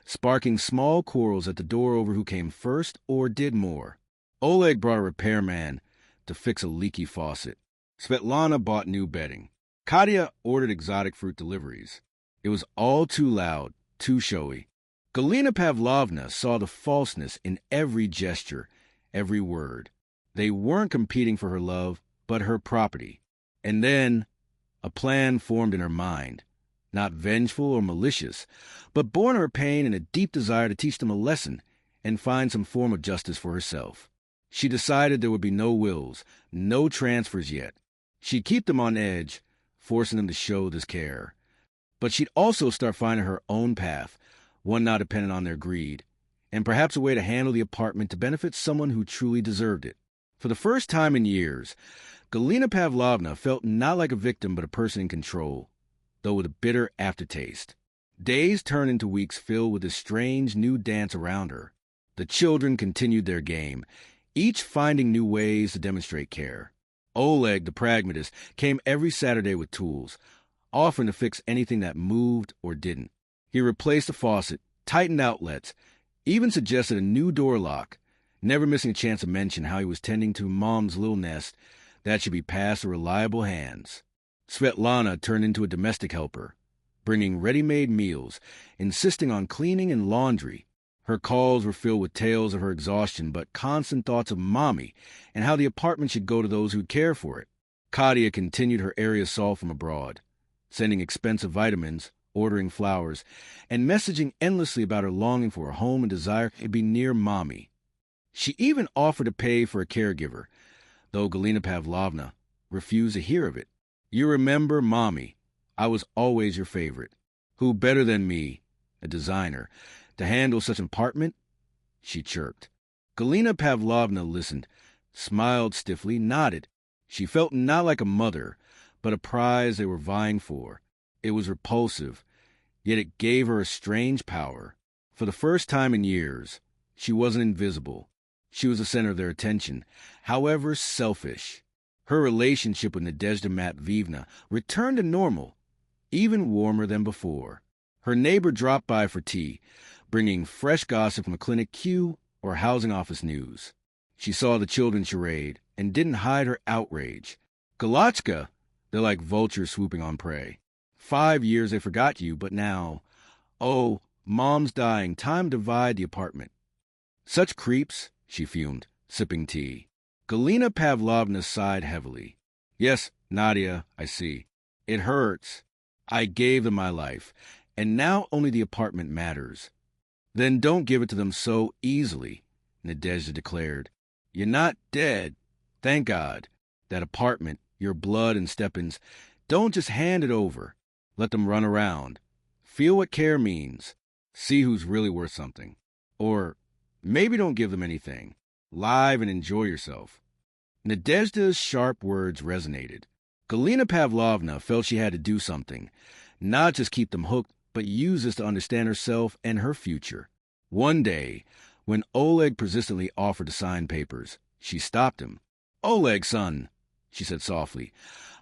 sparking small quarrels at the door over who came first or did more. Oleg brought a repairman to fix a leaky faucet. Svetlana bought new bedding. Katya ordered exotic fruit deliveries. It was all too loud, too showy. Galina Pavlovna saw the falseness in every gesture, every word. They weren't competing for her love, but her property. And then a plan formed in her mind, not vengeful or malicious, but born of her pain and a deep desire to teach them a lesson and find some form of justice for herself. She decided there would be no wills, no transfers yet. She'd keep them on edge, forcing them to show this care. But she'd also start finding her own path, one not dependent on their greed, and perhaps a way to handle the apartment to benefit someone who truly deserved it. For the first time in years, Galina Pavlovna felt not like a victim but a person in control, though with a bitter aftertaste. Days turned into weeks filled with this strange new dance around her. The children continued their game, each finding new ways to demonstrate care. Oleg, the pragmatist, came every Saturday with tools, offering to fix anything that moved or didn't. He replaced the faucet, tightened outlets, even suggested a new door lock, never missing a chance to mention how he was tending to Mom's little nest that should be passed to reliable hands. Svetlana turned into a domestic helper, bringing ready-made meals, insisting on cleaning and laundry. Her calls were filled with tales of her exhaustion, but constant thoughts of Mommy and how the apartment should go to those who'd care for it. Katya continued her area assault from abroad, sending expensive vitamins, ordering flowers, and messaging endlessly about her longing for a home and desire to be near Mommy. She even offered to pay for a caregiver, though Galina Pavlovna refused to hear of it. You remember, Mommy, I was always your favorite. Who better than me, a designer, to handle such an apartment? She chirped. Galina Pavlovna listened, smiled stiffly, nodded. She felt not like a mother, but a prize they were vying for. It was repulsive, yet it gave her a strange power. For the first time in years, she wasn't invisible. She was the center of their attention, however selfish. Her relationship with Nadezhda Matveyevna returned to normal, even warmer than before. Her neighbor dropped by for tea, bringing fresh gossip from a clinic queue or housing office news. She saw the children charade and didn't hide her outrage. Galachka, they're like vultures swooping on prey. 5 years they forgot you, but now, oh, Mom's dying, time to divide the apartment. Such creeps, she fumed, sipping tea. Galina Pavlovna sighed heavily. Yes, Nadia, I see. It hurts. I gave them my life, and now only the apartment matters. Then don't give it to them so easily, Nadezhda declared. You're not dead. Thank God. That apartment, your blood and Stepan's, don't just hand it over. Let them run around. Feel what care means. See who's really worth something. Or maybe don't give them anything. Live and enjoy yourself. Nadezhda's sharp words resonated. Galina Pavlovna felt she had to do something, not just keep them hooked, but use this to understand herself and her future. One day, when Oleg persistently offered to sign papers, she stopped him. Oleg, son, she said softly,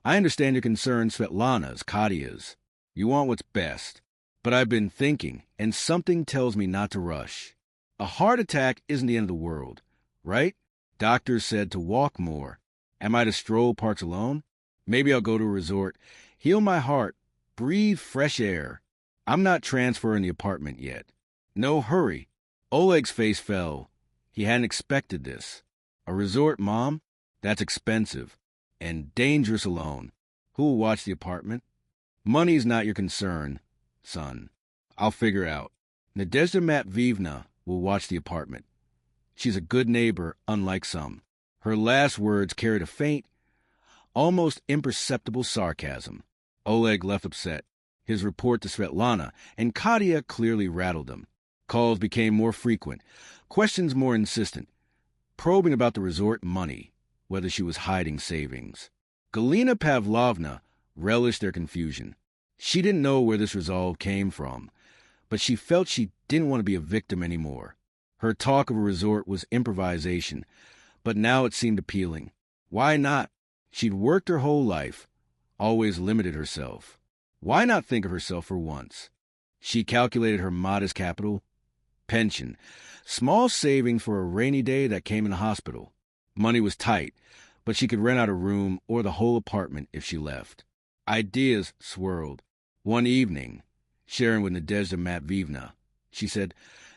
I understand your concerns, Svetlana's, Katya's. You want what's best. But I've been thinking, and something tells me not to rush. A heart attack isn't the end of the world, right? Doctors said to walk more. Am I to stroll parks alone? Maybe I'll go to a resort, heal my heart, breathe fresh air. I'm not transferring the apartment yet. No hurry. Oleg's face fell. He hadn't expected this. A resort, Mom? That's expensive. And dangerous alone. Who will watch the apartment? Money's not your concern, son. I'll figure out. Nadezhda Matveyevna will watch the apartment. She's a good neighbor, unlike some. Her last words carried a faint, almost imperceptible sarcasm. Oleg left upset. His report to Svetlana and Katya clearly rattled him. Calls became more frequent, questions more insistent, probing about the resort money, whether she was hiding savings. Galina Pavlovna relished their confusion. She didn't know where this resolve came from, but she felt she didn't want to be a victim anymore. Her talk of a resort was improvisation, but now it seemed appealing. Why not? She'd worked her whole life, always limited herself. Why not think of herself for once? She calculated her modest capital, pension, small savings for a rainy day that came in the hospital. Money was tight, but she could rent out a room or the whole apartment if she left. Ideas swirled. One evening, sharing with Nadezhda Matveyevna, she said,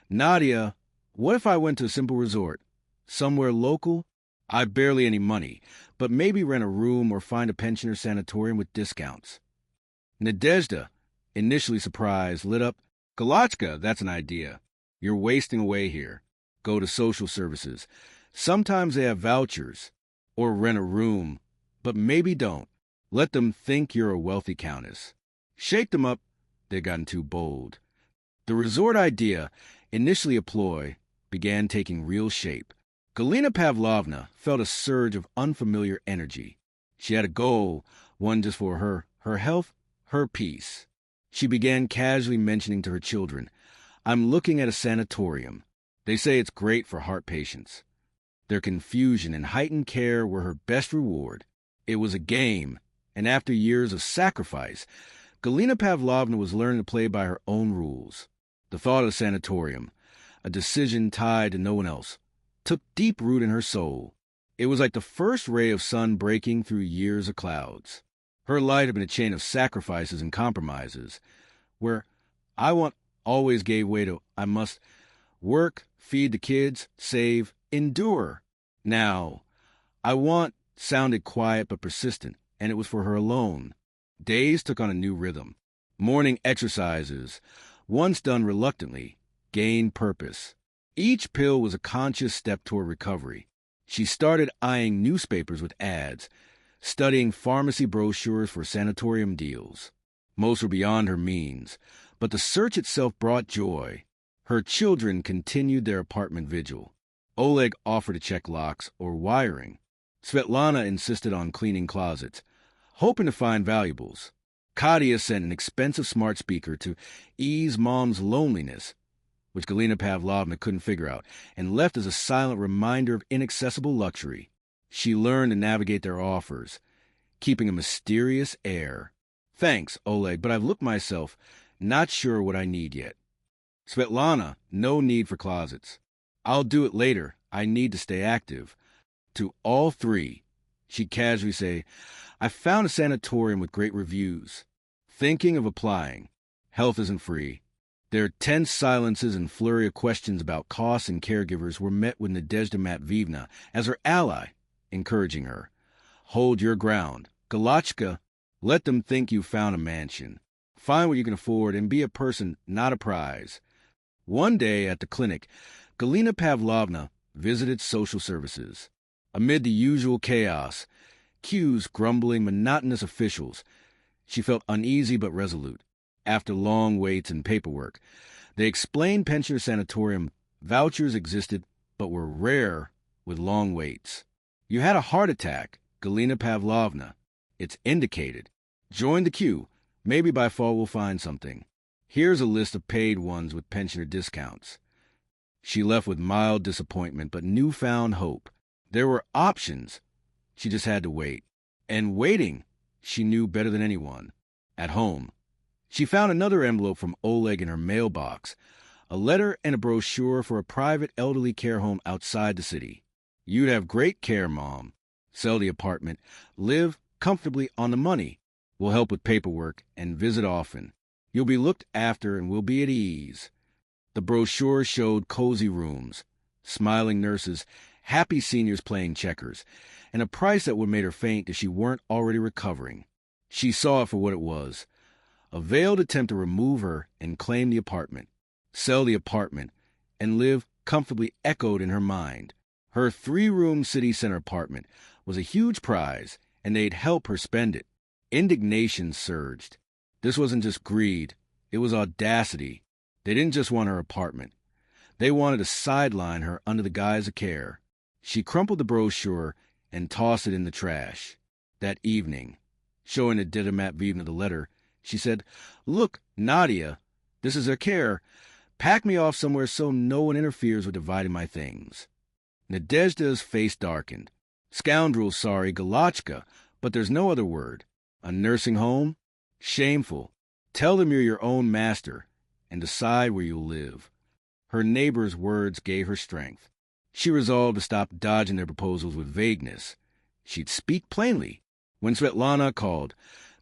"Nadia, what if I went to a simple resort? Somewhere local? I've barely any money, but maybe rent a room or find a pensioner sanatorium with discounts." Nadezhda, initially surprised, lit up. "Galachka, that's an idea. You're wasting away here. Go to social services. Sometimes they have vouchers. Or rent a room, but maybe don't. Let them think you're a wealthy countess. Shake them up, they've gotten too bold." The resort idea, initially a ploy, began taking real shape. Galina Pavlovna felt a surge of unfamiliar energy. She had a goal, one just for her health, her peace. She began casually mentioning to her children, "I'm looking at a sanatorium. They say it's great for heart patients." Their confusion and heightened care were her best reward. It was a game, and after years of sacrifice, Galina Pavlovna was learning to play by her own rules. The thought of a sanatorium, a decision tied to no one else, took deep root in her soul. It was like the first ray of sun breaking through years of clouds. Her life had been a chain of sacrifices and compromises, where "I want" always gave way to "I must" work, feed the kids, save, endure. Now, "I want" sounded quiet but persistent, and it was for her alone. Days took on a new rhythm. Morning exercises, once done reluctantly, gained purpose. Each pill was a conscious step toward recovery. She started eyeing newspapers with ads, studying pharmacy brochures for sanatorium deals. Most were beyond her means, but the search itself brought joy. Her children continued their apartment vigil. Oleg offered to check locks or wiring. Svetlana insisted on cleaning closets, hoping to find valuables. Katia sent an expensive smart speaker to ease Mom's loneliness, which Galina Pavlovna couldn't figure out, and left as a silent reminder of inaccessible luxury. She learned to navigate their offers, keeping a mysterious air. "Thanks, Oleg, but I've looked myself. Not sure what I need yet." "Svetlana, no need for closets. I'll do it later. I need to stay active." To all three, she'd casually say, "I found a sanatorium with great reviews. Thinking of applying. Health isn't free." Their tense silences and flurry of questions about costs and caregivers were met with Nadezhda Matveyevna as her ally, encouraging her. "Hold your ground. Galachka, let them think you found a mansion. Find what you can afford and be a person, not a prize." One day at the clinic, Galina Pavlovna visited social services. Amid the usual chaos, queues, grumbling, monotonous officials, she felt uneasy but resolute. After long waits and paperwork, they explained pensioner sanatorium vouchers existed but were rare with long waits. "You had a heart attack, Galina Pavlovna. It's indicated. Join the queue. Maybe by fall we'll find something. Here's a list of paid ones with pensioner discounts." She left with mild disappointment but newfound hope. There were options. She just had to wait. And waiting, she knew better than anyone. At home, she found another envelope from Oleg in her mailbox, a letter and a brochure for a private elderly care home outside the city. "You'd have great care, Mom. Sell the apartment, live comfortably on the money. We'll help with paperwork and visit often. You'll be looked after and we'll be at ease." The brochure showed cozy rooms, smiling nurses, happy seniors playing checkers, and a price that would have made her faint if she weren't already recovering. She saw it for what it was, a veiled attempt to remove her and claim the apartment, sell the apartment, and live comfortably echoed in her mind. Her 3-room city center apartment was a huge prize, and they'd help her spend it. Indignation surged. This wasn't just greed, it was audacity. They didn't just want her apartment. They wanted to sideline her under the guise of care. She crumpled the brochure and tossed it in the trash. That evening, showing Nadezhda Matveyevna the letter, she said, "Look, Nadia, this is her care. Pack me off somewhere so no one interferes with dividing my things. Nadezhda's face darkened. Scoundrel, sorry, Galachka, but there's no other word. A nursing home? Shameful. Tell them you're your own master, and decide where you'll live. Her neighbor's words gave her strength. She resolved to stop dodging their proposals with vagueness. She'd speak plainly. When Svetlana called,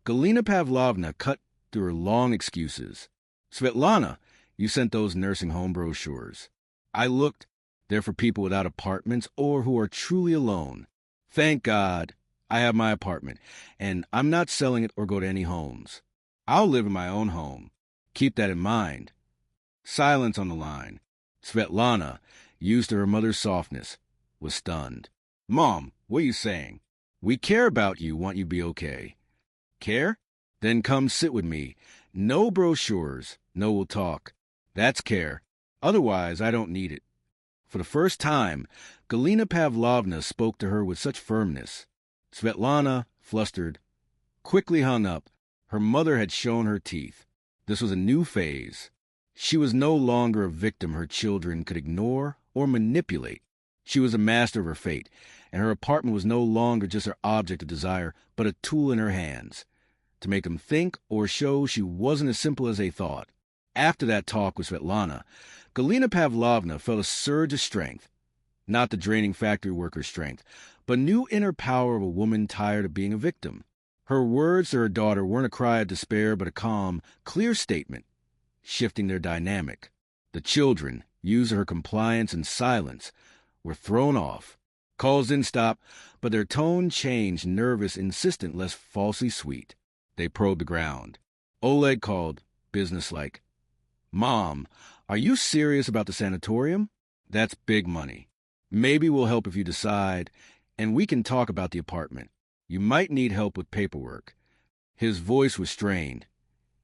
Galina Pavlovna cut through her long excuses. Svetlana, you sent those nursing home brochures. I looked. They're for people without apartments or who are truly alone. Thank God I have my apartment, and I'm not selling it or go to any homes. I'll live in my own home. Keep that in mind. Silence on the line. Svetlana, used to her mother's softness, was stunned. Mom, what are you saying? We care about you, want you to be okay. Care? Then come sit with me. No brochures, no we'll talk. That's care. Otherwise, I don't need it. For the first time, Galina Pavlovna spoke to her with such firmness. Svetlana, flustered, quickly hung up. Her mother had shown her teeth. This was a new phase. She was no longer a victim her children could ignore or manipulate. She was a master of her fate, and her apartment was no longer just her object of desire, but a tool in her hands, to make them think or show she wasn't as simple as they thought. After that talk with Svetlana, Galina Pavlovna felt a surge of strength. Not the draining factory worker's strength, but new inner power of a woman tired of being a victim. Her words to her daughter weren't a cry of despair, but a calm, clear statement, shifting their dynamic. The children, used to her compliance and silence, were thrown off. Calls didn't stop, but their tone changed, nervous, insistent, less falsely sweet. They probed the ground. Oleg called, businesslike. Mom, are you serious about the sanatorium? That's big money. Maybe we'll help if you decide, and we can talk about the apartment. You might need help with paperwork. His voice was strained.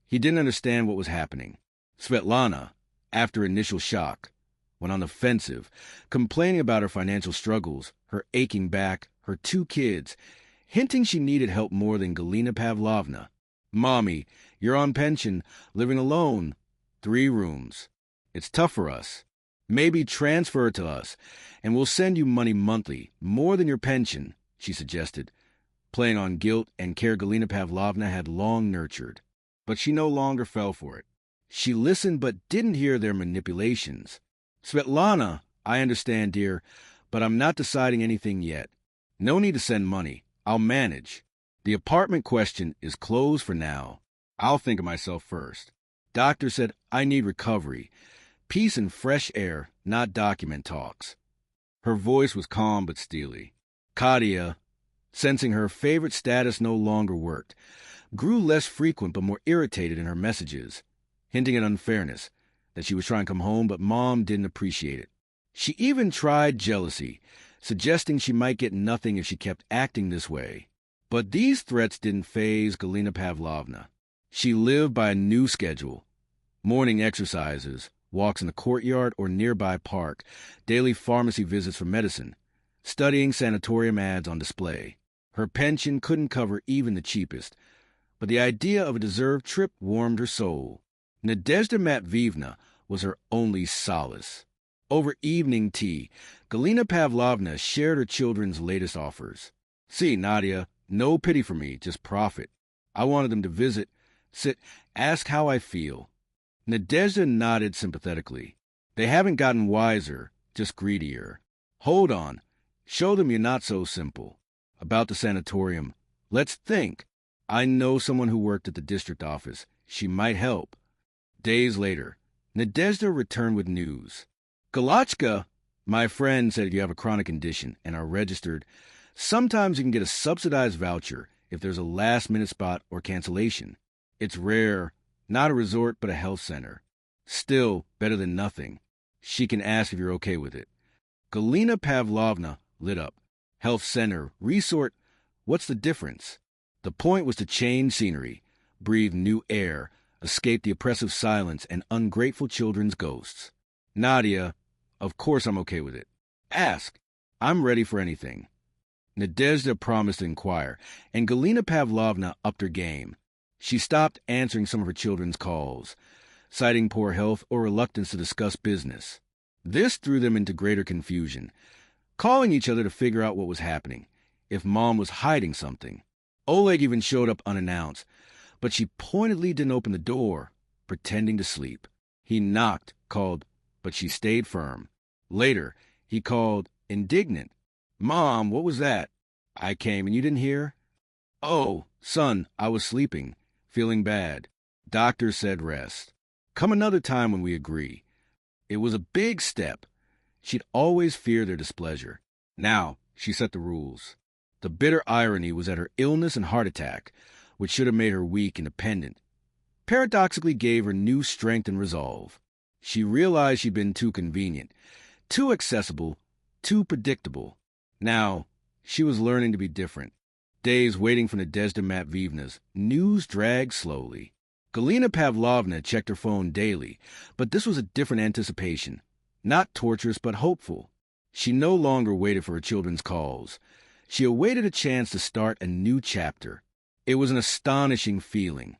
He didn't understand what was happening. Svetlana, after initial shock, went on the offensive, complaining about her financial struggles, her aching back, her 2 kids, hinting she needed help more than Galina Pavlovna. Mommy, you're on pension, living alone, 3 rooms. It's tough for us. Maybe transfer it to us, and we'll send you money monthly, more than your pension, she suggested, playing on guilt and care Galina Pavlovna had long nurtured. But she no longer fell for it. She listened but didn't hear their manipulations. Svetlana, I understand, dear, but I'm not deciding anything yet. No need to send money. I'll manage. The apartment question is closed for now. I'll think of myself first. Doctor said I need recovery. Peace and fresh air, not document talks. Her voice was calm but steely. Katia, sensing her favorite status no longer worked, grew less frequent but more irritated in her messages, hinting at unfairness, that she was trying to come home but Mom didn't appreciate it. She even tried jealousy, suggesting she might get nothing if she kept acting this way. But these threats didn't faze Galina Pavlovna. She lived by a new schedule. Morning exercises, walks in the courtyard or nearby park, daily pharmacy visits for medicine, studying sanatorium ads on display. Her pension couldn't cover even the cheapest, but the idea of a deserved trip warmed her soul. Nadezhda Matveyevna was her only solace. Over evening tea, Galina Pavlovna shared her children's latest offers. See, Nadia, no pity for me, just profit. I wanted them to visit, sit, ask how I feel. Nadezhda nodded sympathetically. They haven't gotten wiser, just greedier. Hold on. Show them you're not so simple. About the sanatorium. Let's think. I know someone who worked at the district office. She might help. Days later, Nadezhda returned with news. Galachka, my friend said if you have a chronic condition and are registered, sometimes you can get a subsidized voucher if there's a last-minute spot or cancellation. It's rare, not a resort but a health center. Still, better than nothing. She can ask if you're okay with it. Galina Pavlovna lit up. Health center, resort, what's the difference? The point was to change scenery, breathe new air, escape the oppressive silence and ungrateful children's ghosts. Nadia, of course I'm okay with it. Ask. I'm ready for anything. Nadezhda promised to inquire, and Galina Pavlovna upped her game. She stopped answering some of her children's calls. citing poor health or reluctance to discuss business. This threw them into greater confusion, calling each other to figure out what was happening, if Mom was hiding something. Oleg even showed up unannounced, but she pointedly didn't open the door, pretending to sleep. He knocked, called, but she stayed firm. Later, he called, indignant. "Mom, what was that?" "I came and you didn't hear?" "Oh, son, I was sleeping, feeling bad. Doctor said rest. Come another time when we agree." It was a big step. She'd always feared their displeasure. Now, she set the rules. The bitter irony was that her illness and heart attack, which should have made her weak and dependent, paradoxically gave her new strength and resolve. She realized she'd been too convenient, too accessible, too predictable. Now, she was learning to be different. Days waiting for Nadezhda Matveyevna's news dragged slowly. Galina Pavlovna checked her phone daily, but this was a different anticipation. Not torturous, but hopeful. She no longer waited for her children's calls. She awaited a chance to start a new chapter. It was an astonishing feeling.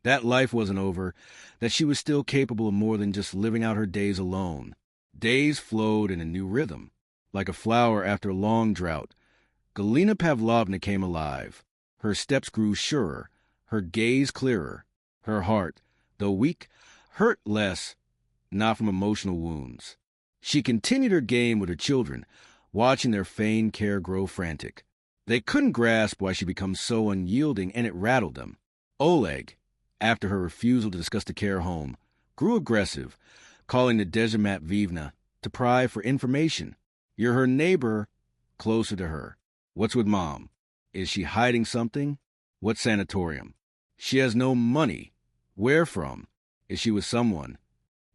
That life wasn't over, that she was still capable of more than just living out her days alone. Days flowed in a new rhythm. Like a flower after a long drought, Galina Pavlovna came alive. Her steps grew surer, her gaze clearer. Her heart, though weak, hurt less, not from emotional wounds. She continued her game with her children, watching their feigned care grow frantic. They couldn't grasp why she became so unyielding, and it rattled them. Oleg, after her refusal to discuss the care home, grew aggressive, calling Nadezhda Matveyevna to pry for information. "You're her neighbor," closer to her. "What's with Mom? Is she hiding something? What sanatorium? She has no money. Where from? Is she with someone?"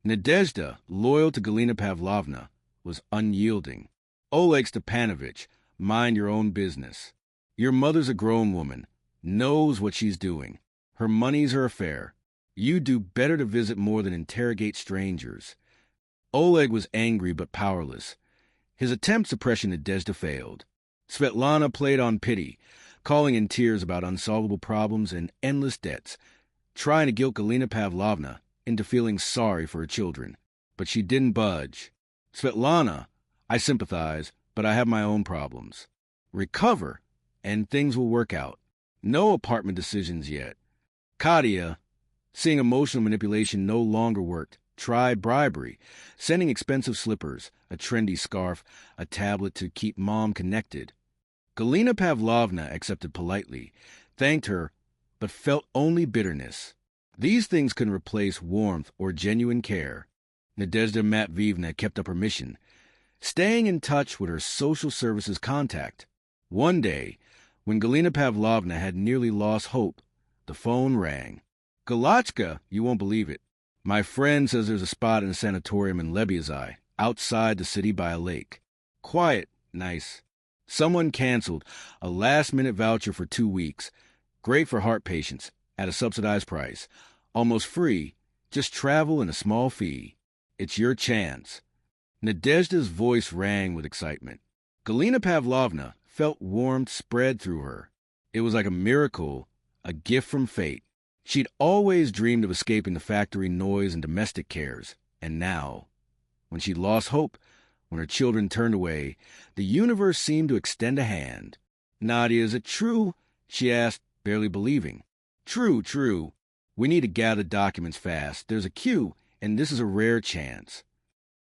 Nadezhda, loyal to Galina Pavlovna, was unyielding. "Oleg Stepanovich, mind your own business. Your mother's a grown woman, knows what she's doing. Her money's her affair. You do better to visit more than interrogate strangers." Oleg was angry but powerless. His attempts to pressure Nadezhda failed. Svetlana played on pity, calling in tears about unsolvable problems and endless debts, trying to guilt Galina Pavlovna into feeling sorry for her children. But she didn't budge. "Svetlana, I sympathize, but I have my own problems. Recover, and things will work out. No apartment decisions yet." Katya, seeing emotional manipulation no longer worked, tried bribery, sending expensive slippers, a trendy scarf, a tablet to keep Mom connected. Galina Pavlovna accepted politely, thanked her, but felt only bitterness. These things couldn't replace warmth or genuine care. Nadezhda Matveyevna kept up her mission, staying in touch with her social services contact. One day, when Galina Pavlovna had nearly lost hope, the phone rang. "Galachka, you won't believe it. My friend says there's a spot in a sanatorium in Lebyazai, outside the city by a lake. Quiet, nice. Someone canceled a last-minute voucher for 2 weeks. Great for heart patients, at a subsidized price. Almost free, just travel and a small fee. It's your chance." Nadezhda's voice rang with excitement. Galina Pavlovna felt warmth spread through her. It was like a miracle, a gift from fate. She'd always dreamed of escaping the factory noise and domestic cares, and now, when she'd lost hope, when her children turned away, the universe seemed to extend a hand. "Nadia, is it true?" she asked, barely believing. True. We need to gather documents fast. There's a queue, and this is a rare chance."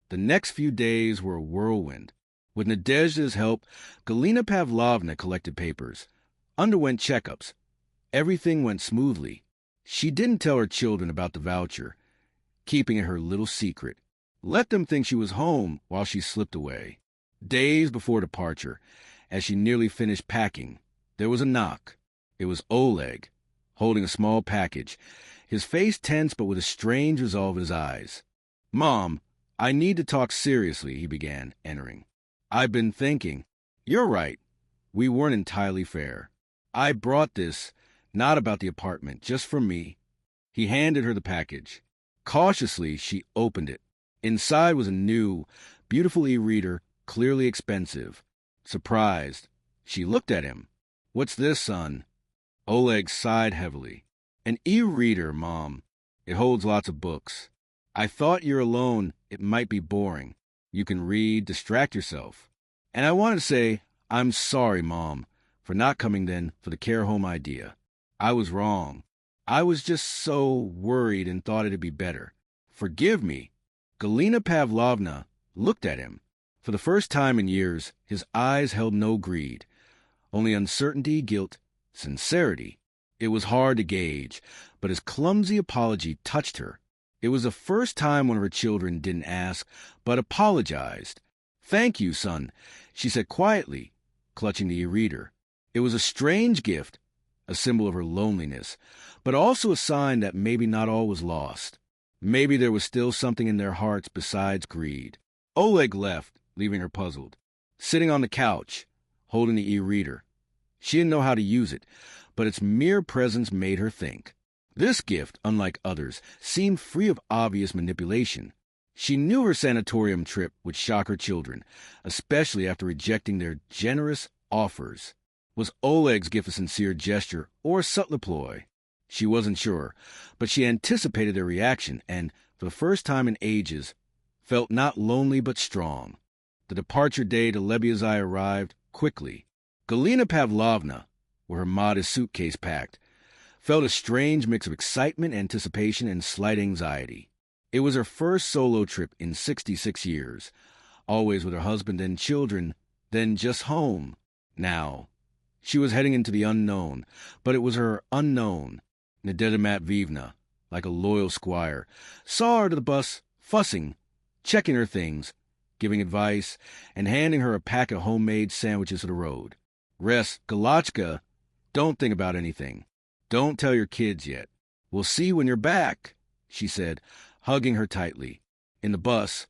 The next few days were a whirlwind. With Nadezhda's help, Galina Pavlovna collected papers, underwent checkups. Everything went smoothly. She didn't tell her children about the voucher, keeping it her little secret. Let them think she was home while she slipped away. Days before departure, as she nearly finished packing, there was a knock. It was Oleg, holding a small package, his face tense but with a strange resolve in his eyes. "Mom, I need to talk seriously," he began, entering. "I've been thinking. You're right. We weren't entirely fair. I brought this, not about the apartment, just for me." He handed her the package. Cautiously, she opened it. Inside was a new, beautiful e-reader, clearly expensive. Surprised, she looked at him. "What's this, son?" Oleg sighed heavily. "An e-reader, Mom. It holds lots of books. I thought you're alone. It might be boring. You can read, distract yourself. And I wanted to say, I'm sorry, Mom, for not coming then for the care home idea. I was wrong. I was just so worried and thought it'd be better. Forgive me. Galina Pavlovna looked at him. For the first time in years, his eyes held no greed, only uncertainty, guilt, sincerity. It was hard to gauge, but his clumsy apology touched her. It was the first time one of her children didn't ask, but apologized. "Thank you, son," she said quietly, clutching the e-reader. It was a strange gift, a symbol of her loneliness, but also a sign that maybe not all was lost. Maybe there was still something in their hearts besides greed. Oleg left, leaving her puzzled, sitting on the couch, holding the e-reader. She didn't know how to use it, but its mere presence made her think. This gift, unlike others, seemed free of obvious manipulation. She knew her sanatorium trip would shock her children, especially after rejecting their generous offers. Was Oleg's gift a sincere gesture or a subtle ploy? She wasn't sure, but she anticipated their reaction and, for the first time in ages, felt not lonely but strong. The departure day to Lebeziah arrived quickly. Galina Pavlovna, with her modest suitcase packed, felt a strange mix of excitement, anticipation, and slight anxiety. It was her first solo trip in 66 years, always with her husband and children, then just home. Now, she was heading into the unknown, but it was her unknown. Nadezhda Matveyevna, like a loyal squire, saw her to the bus, fussing, checking her things, giving advice, and handing her a pack of homemade sandwiches to the road. "Rest, Galachka, don't think about anything. Don't tell your kids yet. We'll see when you're back," she said, hugging her tightly. In the bus,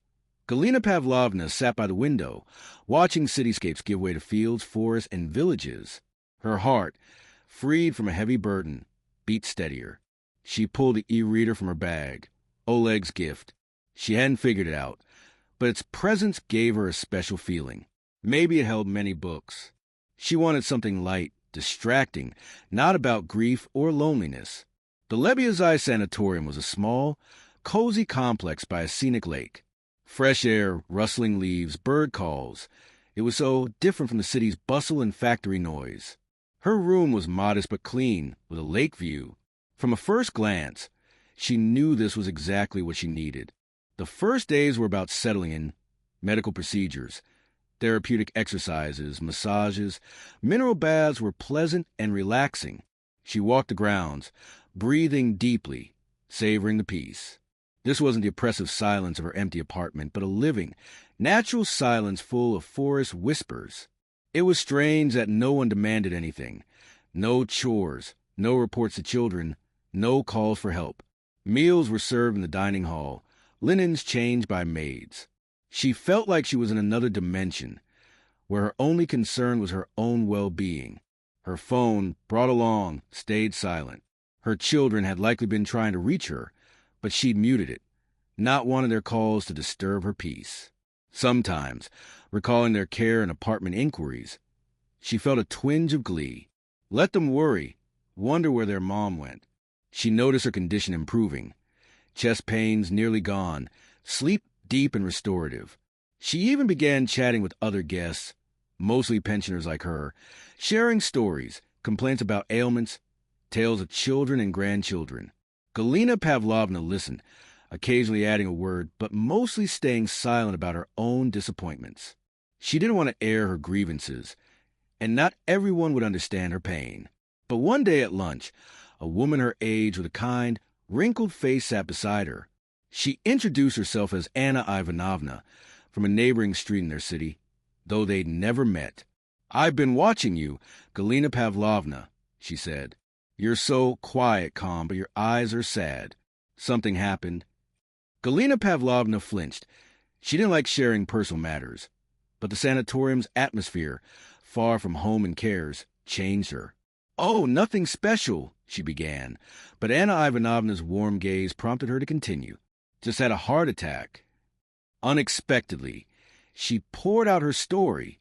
Galina Pavlovna sat by the window, watching cityscapes give way to fields, forests, and villages. Her heart, freed from a heavy burden, beat steadier. She pulled the e-reader from her bag, Oleg's gift. She hadn't figured it out, but its presence gave her a special feeling. Maybe it held many books. She wanted something light, distracting, not about grief or loneliness. The Lebeziah Sanatorium was a small, cozy complex by a scenic lake. Fresh air, rustling leaves, bird calls. It was so different from the city's bustle and factory noise. Her room was modest but clean, with a lake view. From a first glance, she knew this was exactly what she needed. The first days were about settling in, medical procedures, therapeutic exercises, massages. Mineral baths were pleasant and relaxing. She walked the grounds, breathing deeply, savoring the peace. This wasn't the oppressive silence of her empty apartment, but a living, natural silence full of forest whispers. It was strange that no one demanded anything. No chores, no reports to children, no calls for help. Meals were served in the dining hall, linens changed by maids. She felt like she was in another dimension, where her only concern was her own well-being. Her phone, brought along, stayed silent. Her children had likely been trying to reach her, but she'd muted it, not wanting their calls to disturb her peace. Sometimes, recalling their care and apartment inquiries, she felt a twinge of glee. Let them worry, wonder where their mom went. She noticed her condition improving. Chest pains nearly gone, sleep deep and restorative. She even began chatting with other guests, mostly pensioners like her, sharing stories, complaints about ailments, tales of children and grandchildren. Galina Pavlovna listened, occasionally adding a word, but mostly staying silent about her own disappointments. She didn't want to air her grievances, and not everyone would understand her pain. But one day at lunch, a woman her age with a kind, wrinkled face sat beside her. She introduced herself as Anna Ivanovna, from a neighboring street in their city, though they'd never met. "I've been watching you, Galina Pavlovna," she said. "You're so quiet, calm, but your eyes are sad. Something happened." Galina Pavlovna flinched. She didn't like sharing personal matters, but the sanatorium's atmosphere, far from home and cares, changed her. "Oh, nothing special," she began, but Anna Ivanovna's warm gaze prompted her to continue. "Just had a heart attack." Unexpectedly, she poured out her story.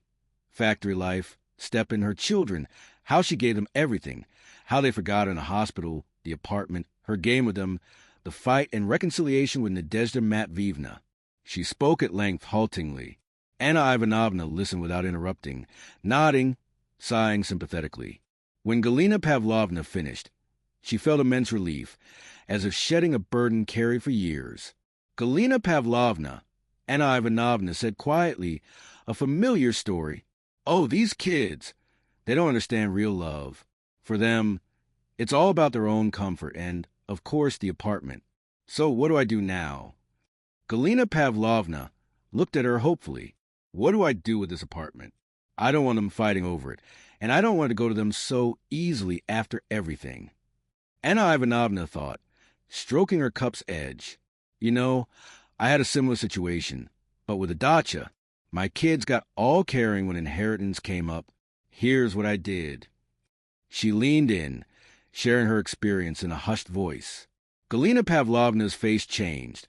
Factory life, Stepan, her children, how she gave them everything, how they forgot her in the hospital, the apartment, her game with them, the fight and reconciliation with Nadezhda Matveyevna. She spoke at length haltingly. Anna Ivanovna listened without interrupting, nodding, sighing sympathetically. When Galina Pavlovna finished, she felt immense relief, as if shedding a burden carried for years. Galina Pavlovna, Anna Ivanovna said quietly, a familiar story. Oh, these kids, they don't understand real love. For them, it's all about their own comfort and, of course, the apartment. So what do I do now? Galina Pavlovna looked at her hopefully. What do I do with this apartment? I don't want them fighting over it, and I don't want to go to them so easily after everything. Anna Ivanovna thought, stroking her cup's edge. You know, I had a similar situation, but with a dacha, my kids got all caring when inheritance came up. Here's what I did. She leaned in, sharing her experience in a hushed voice. Galina Pavlovna's face changed.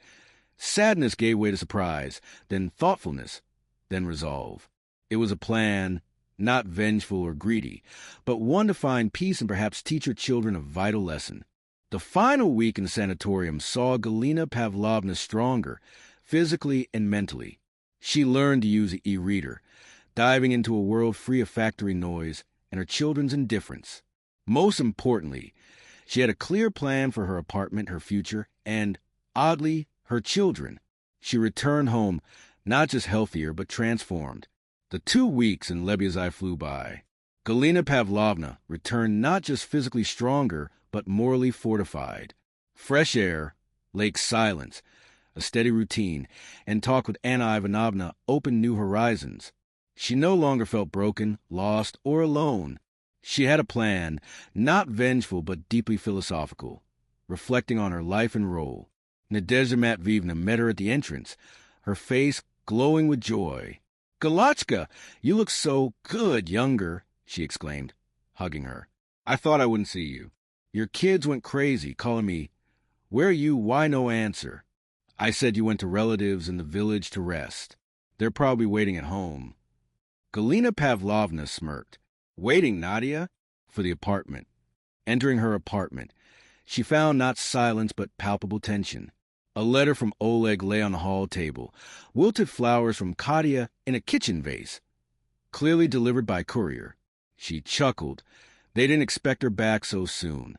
Sadness gave way to surprise, then thoughtfulness, then resolve. It was a plan, not vengeful or greedy, but one to find peace and perhaps teach her children a vital lesson. The final week in the sanatorium saw Galina Pavlovna stronger, physically and mentally. She learned to use an e-reader, diving into a world free of factory noise and her children's indifference. Most importantly, she had a clear plan for her apartment, her future, and, oddly, her children. She returned home not just healthier, but transformed. The 2 weeks in Lebyazhi flew by. Galina Pavlovna returned not just physically stronger, but morally fortified. Fresh air, lake silence, a steady routine, and talk with Anna Ivanovna opened new horizons. She no longer felt broken, lost, or alone. She had a plan, not vengeful but deeply philosophical, reflecting on her life and role. Nadezhda Matveyevna met her at the entrance, her face glowing with joy. "Galachka, you look so good, younger," she exclaimed, hugging her. "I thought I wouldn't see you. Your kids went crazy, calling me, 'Where are you? Why no answer?' I said you went to relatives in the village to rest. They're probably waiting at home." Galina Pavlovna smirked. "Waiting, Nadia?" For the apartment. Entering her apartment, she found not silence but palpable tension. A letter from Oleg lay on the hall table, wilted flowers from Katya in a kitchen vase, clearly delivered by courier. She chuckled. They didn't expect her back so soon.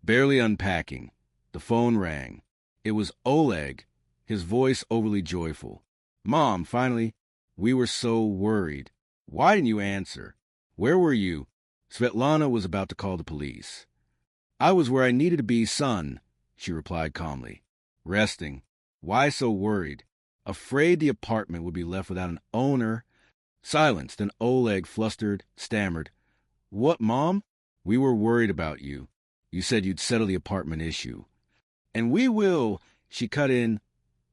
Barely unpacking, the phone rang. It was Oleg, his voice overly joyful. "Mom, finally, we were so worried. Why didn't you answer? Where were you?" Svetlana was about to call the police. "I was where I needed to be, son," she replied calmly. "Resting. Why so worried? Afraid the apartment would be left without an owner." Silence. Then Oleg, flustered, stammered. "What, Mom?" "We were worried about you. You said you'd settle the apartment issue." "And we will," she cut in,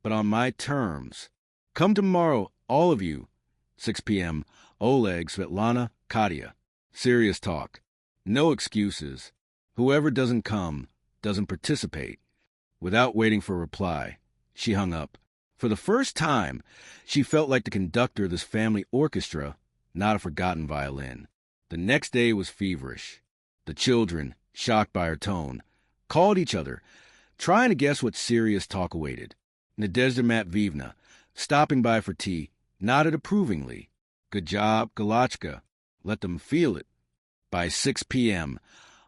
"but on my terms. Come tomorrow, all of you. 6 p.m. Oleg, Svetlana, Katya. Serious talk. No excuses. Whoever doesn't come, doesn't participate." Without waiting for a reply, she hung up. For the first time, she felt like the conductor of this family orchestra, not a forgotten violin. The next day was feverish. The children, shocked by her tone, called each other, trying to guess what serious talk awaited. Nadezhda Matveyevna, stopping by for tea, nodded approvingly. "Good job, Galachka. Let them feel it." By 6 p.m.,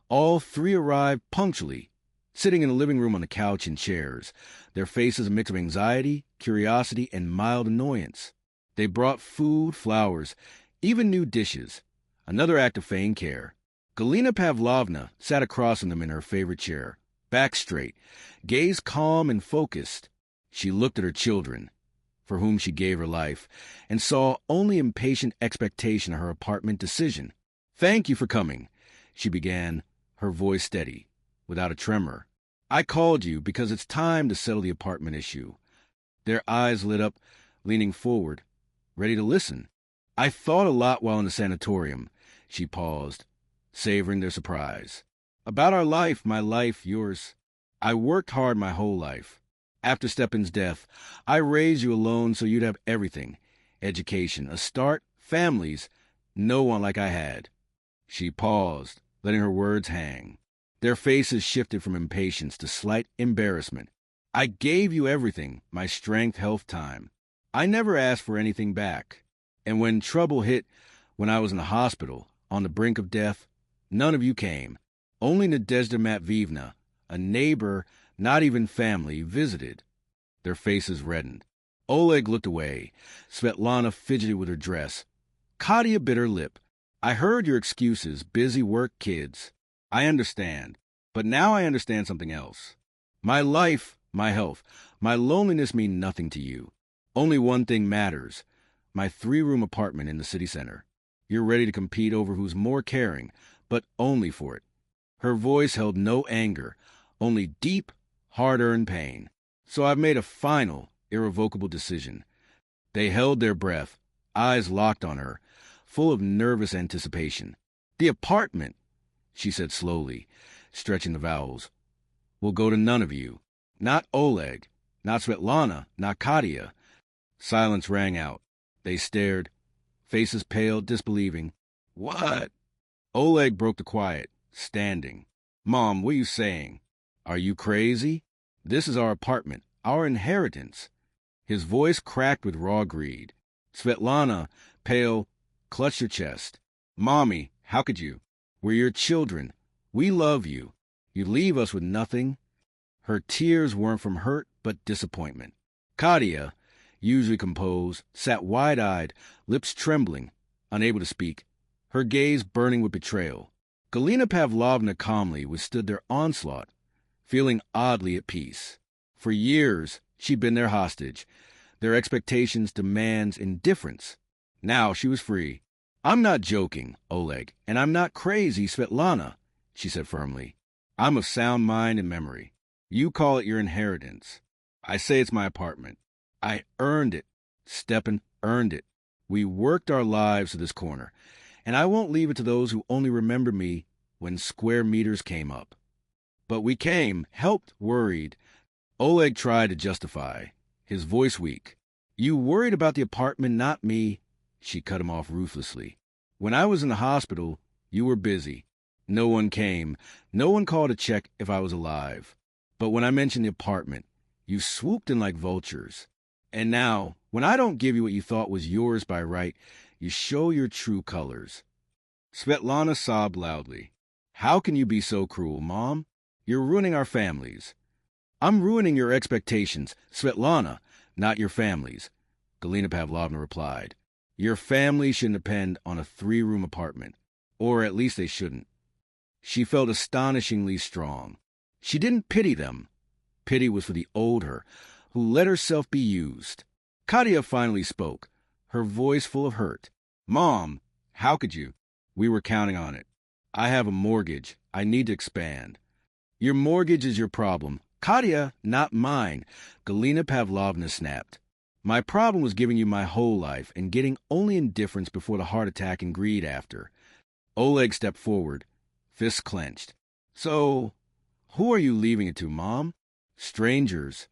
all three arrived punctually, sitting in the living room on the couch and chairs, their faces a mix of anxiety, curiosity, and mild annoyance. They brought food, flowers, even new dishes, another act of feigned care. Galina Pavlovna sat across from them in her favorite chair, back straight, gaze calm and focused. She looked at her children, for whom she gave her life, and saw only impatient expectation of her apartment decision. "Thank you for coming," she began, her voice steady, without a tremor. "I called you because it's time to settle the apartment issue." Their eyes lit up, leaning forward, ready to listen. "I thought a lot while in the sanatorium." She paused, savoring their surprise. "About our life, my life, yours. I worked hard my whole life. After Stepan's death, I raised you alone so you'd have everything. Education, a start, families, no one like I had." She paused, letting her words hang. Their faces shifted from impatience to slight embarrassment. I gave you everything, my strength, health, time. I never asked for anything back. And when trouble hit, when I was in the hospital, on the brink of death, none of you came. Only Nadezhda Matveyevna, a neighbor, not even family, visited. Their faces reddened. Oleg looked away. Svetlana fidgeted with her dress. Katya bit her lip. I heard your excuses, busy work, kids. I understand. But now I understand something else. My life, my health, my loneliness mean nothing to you. Only one thing matters. My 3-room apartment in the city center. You're ready to compete over who's more caring, but only for it. Her voice held no anger, only deep, hard-earned pain. So I've made a final, irrevocable decision. They held their breath, eyes locked on her, full of nervous anticipation. The apartment, she said slowly, stretching the vowels, will go to none of you. Not Oleg, not Svetlana, not Katya. Silence rang out. They stared, faces pale, disbelieving. What? Oleg broke the quiet, standing. Mom, what are you saying? Are you crazy? This is our apartment, our inheritance. His voice cracked with raw greed. Svetlana, pale, clutched her chest. Mommy, how could you? We're your children. We love you. You leave us with nothing. Her tears weren't from hurt, but disappointment. Katya, usually composed, sat wide-eyed, lips trembling, unable to speak, her gaze burning with betrayal. Galina Pavlovna calmly withstood their onslaught, feeling oddly at peace. For years, she'd been their hostage, their expectations, demands, indifference. Now she was free. I'm not joking, Oleg, and I'm not crazy, Svetlana, she said firmly. I'm of sound mind and memory. You call it your inheritance. I say it's my apartment. I earned it. Stepan earned it. We worked our lives to this corner, and I won't leave it to those who only remember me when square meters came up. But we came, helped, worried. Oleg tried to justify, his voice weak. You worried about the apartment, not me. She cut him off ruthlessly. When I was in the hospital, you were busy. No one came. No one called to check if I was alive. But when I mentioned the apartment, you swooped in like vultures. And now, when I don't give you what you thought was yours by right, you show your true colors. Svetlana sobbed loudly. How can you be so cruel, Mom? You're ruining our families. I'm ruining your expectations, Svetlana, not your families, Galina Pavlovna replied. Your family shouldn't depend on a 3-room apartment, or at least they shouldn't. She felt astonishingly strong. She didn't pity them. Pity was for the old her, who let herself be used. Katya finally spoke, her voice full of hurt. Mom, how could you? We were counting on it. I have a mortgage. I need to expand. Your mortgage is your problem. Katya, not mine, Galina Pavlovna snapped. My problem was giving you my whole life and getting only indifference before the heart attack and greed after. Oleg stepped forward, fists clenched. So, who are you leaving it to, Mom? Strangers.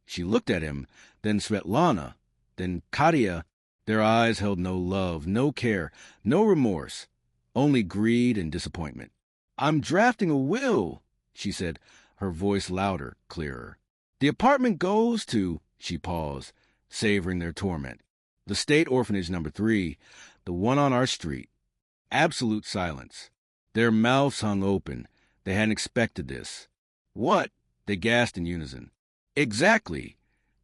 She looked at him, then Svetlana, then Katya. Their eyes held no love, no care, no remorse, only greed and disappointment. I'm drafting a will, she said, her voice louder, clearer. The apartment goes to, she paused, savoring their torment. The state orphanage number 3, the one on our street. Absolute silence. Their mouths hung open. They hadn't expected this. What? They gasped in unison. Exactly.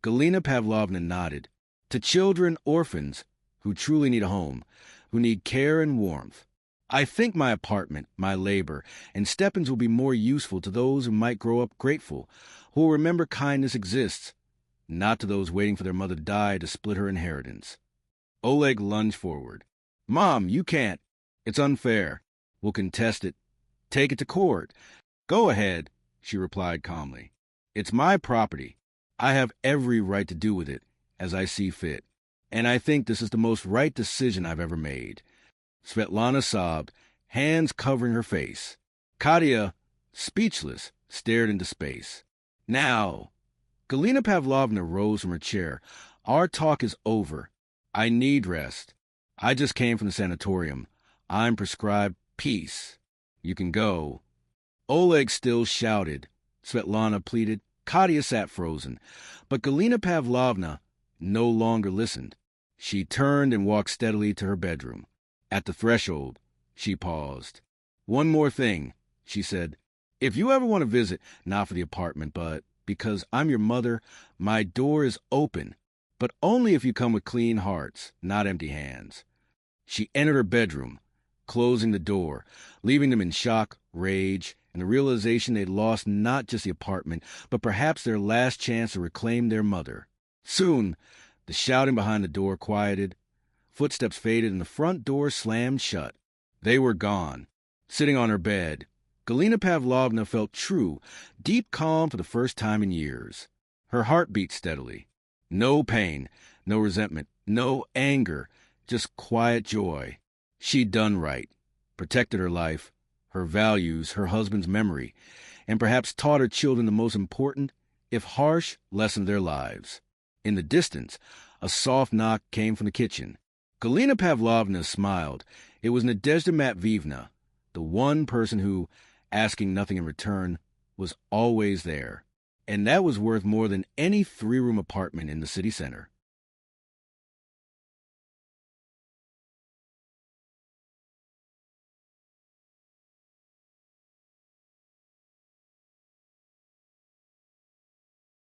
Galina Pavlovna nodded. To children, orphans, who truly need a home, who need care and warmth. I think my apartment, my labor, and Stepan's will be more useful to those who might grow up grateful, who will remember kindness exists, not to those waiting for their mother to die to split her inheritance. Oleg lunged forward. Mom, you can't. It's unfair. We'll contest it. Take it to court. Go ahead, she replied calmly. It's my property. I have every right to do with it as I see fit, and I think this is the most right decision I've ever made. Svetlana sobbed, hands covering her face. Katya, speechless, stared into space. Now, Galina Pavlovna rose from her chair. Our talk is over. I need rest. I just came from the sanatorium. I'm prescribed peace. You can go. Oleg still shouted. Svetlana pleaded, Katya sat frozen, but Galina Pavlovna no longer listened. She turned and walked steadily to her bedroom. At the threshold, she paused. "One more thing," she said. "If you ever want to visit, not for the apartment, but because I'm your mother, my door is open, but only if you come with clean hearts, not empty hands." She entered her bedroom, closing the door, leaving them in shock, rage, and the realization they'd lost not just the apartment, but perhaps their last chance to reclaim their mother. Soon, the shouting behind the door quieted, footsteps faded, and the front door slammed shut. They were gone. Sitting on her bed, Galina Pavlovna felt true, deep calm for the first time in years. Her heart beat steadily. No pain, no resentment, no anger, just quiet joy. She'd done right, protected her life, her values, her husband's memory, and perhaps taught her children the most important, if harsh, lesson of their lives. In the distance, a soft knock came from the kitchen. Galina Pavlovna smiled. It was Nadezhda Matveyevna, the one person who, asking nothing in return, was always there. And that was worth more than any three-room apartment in the city center.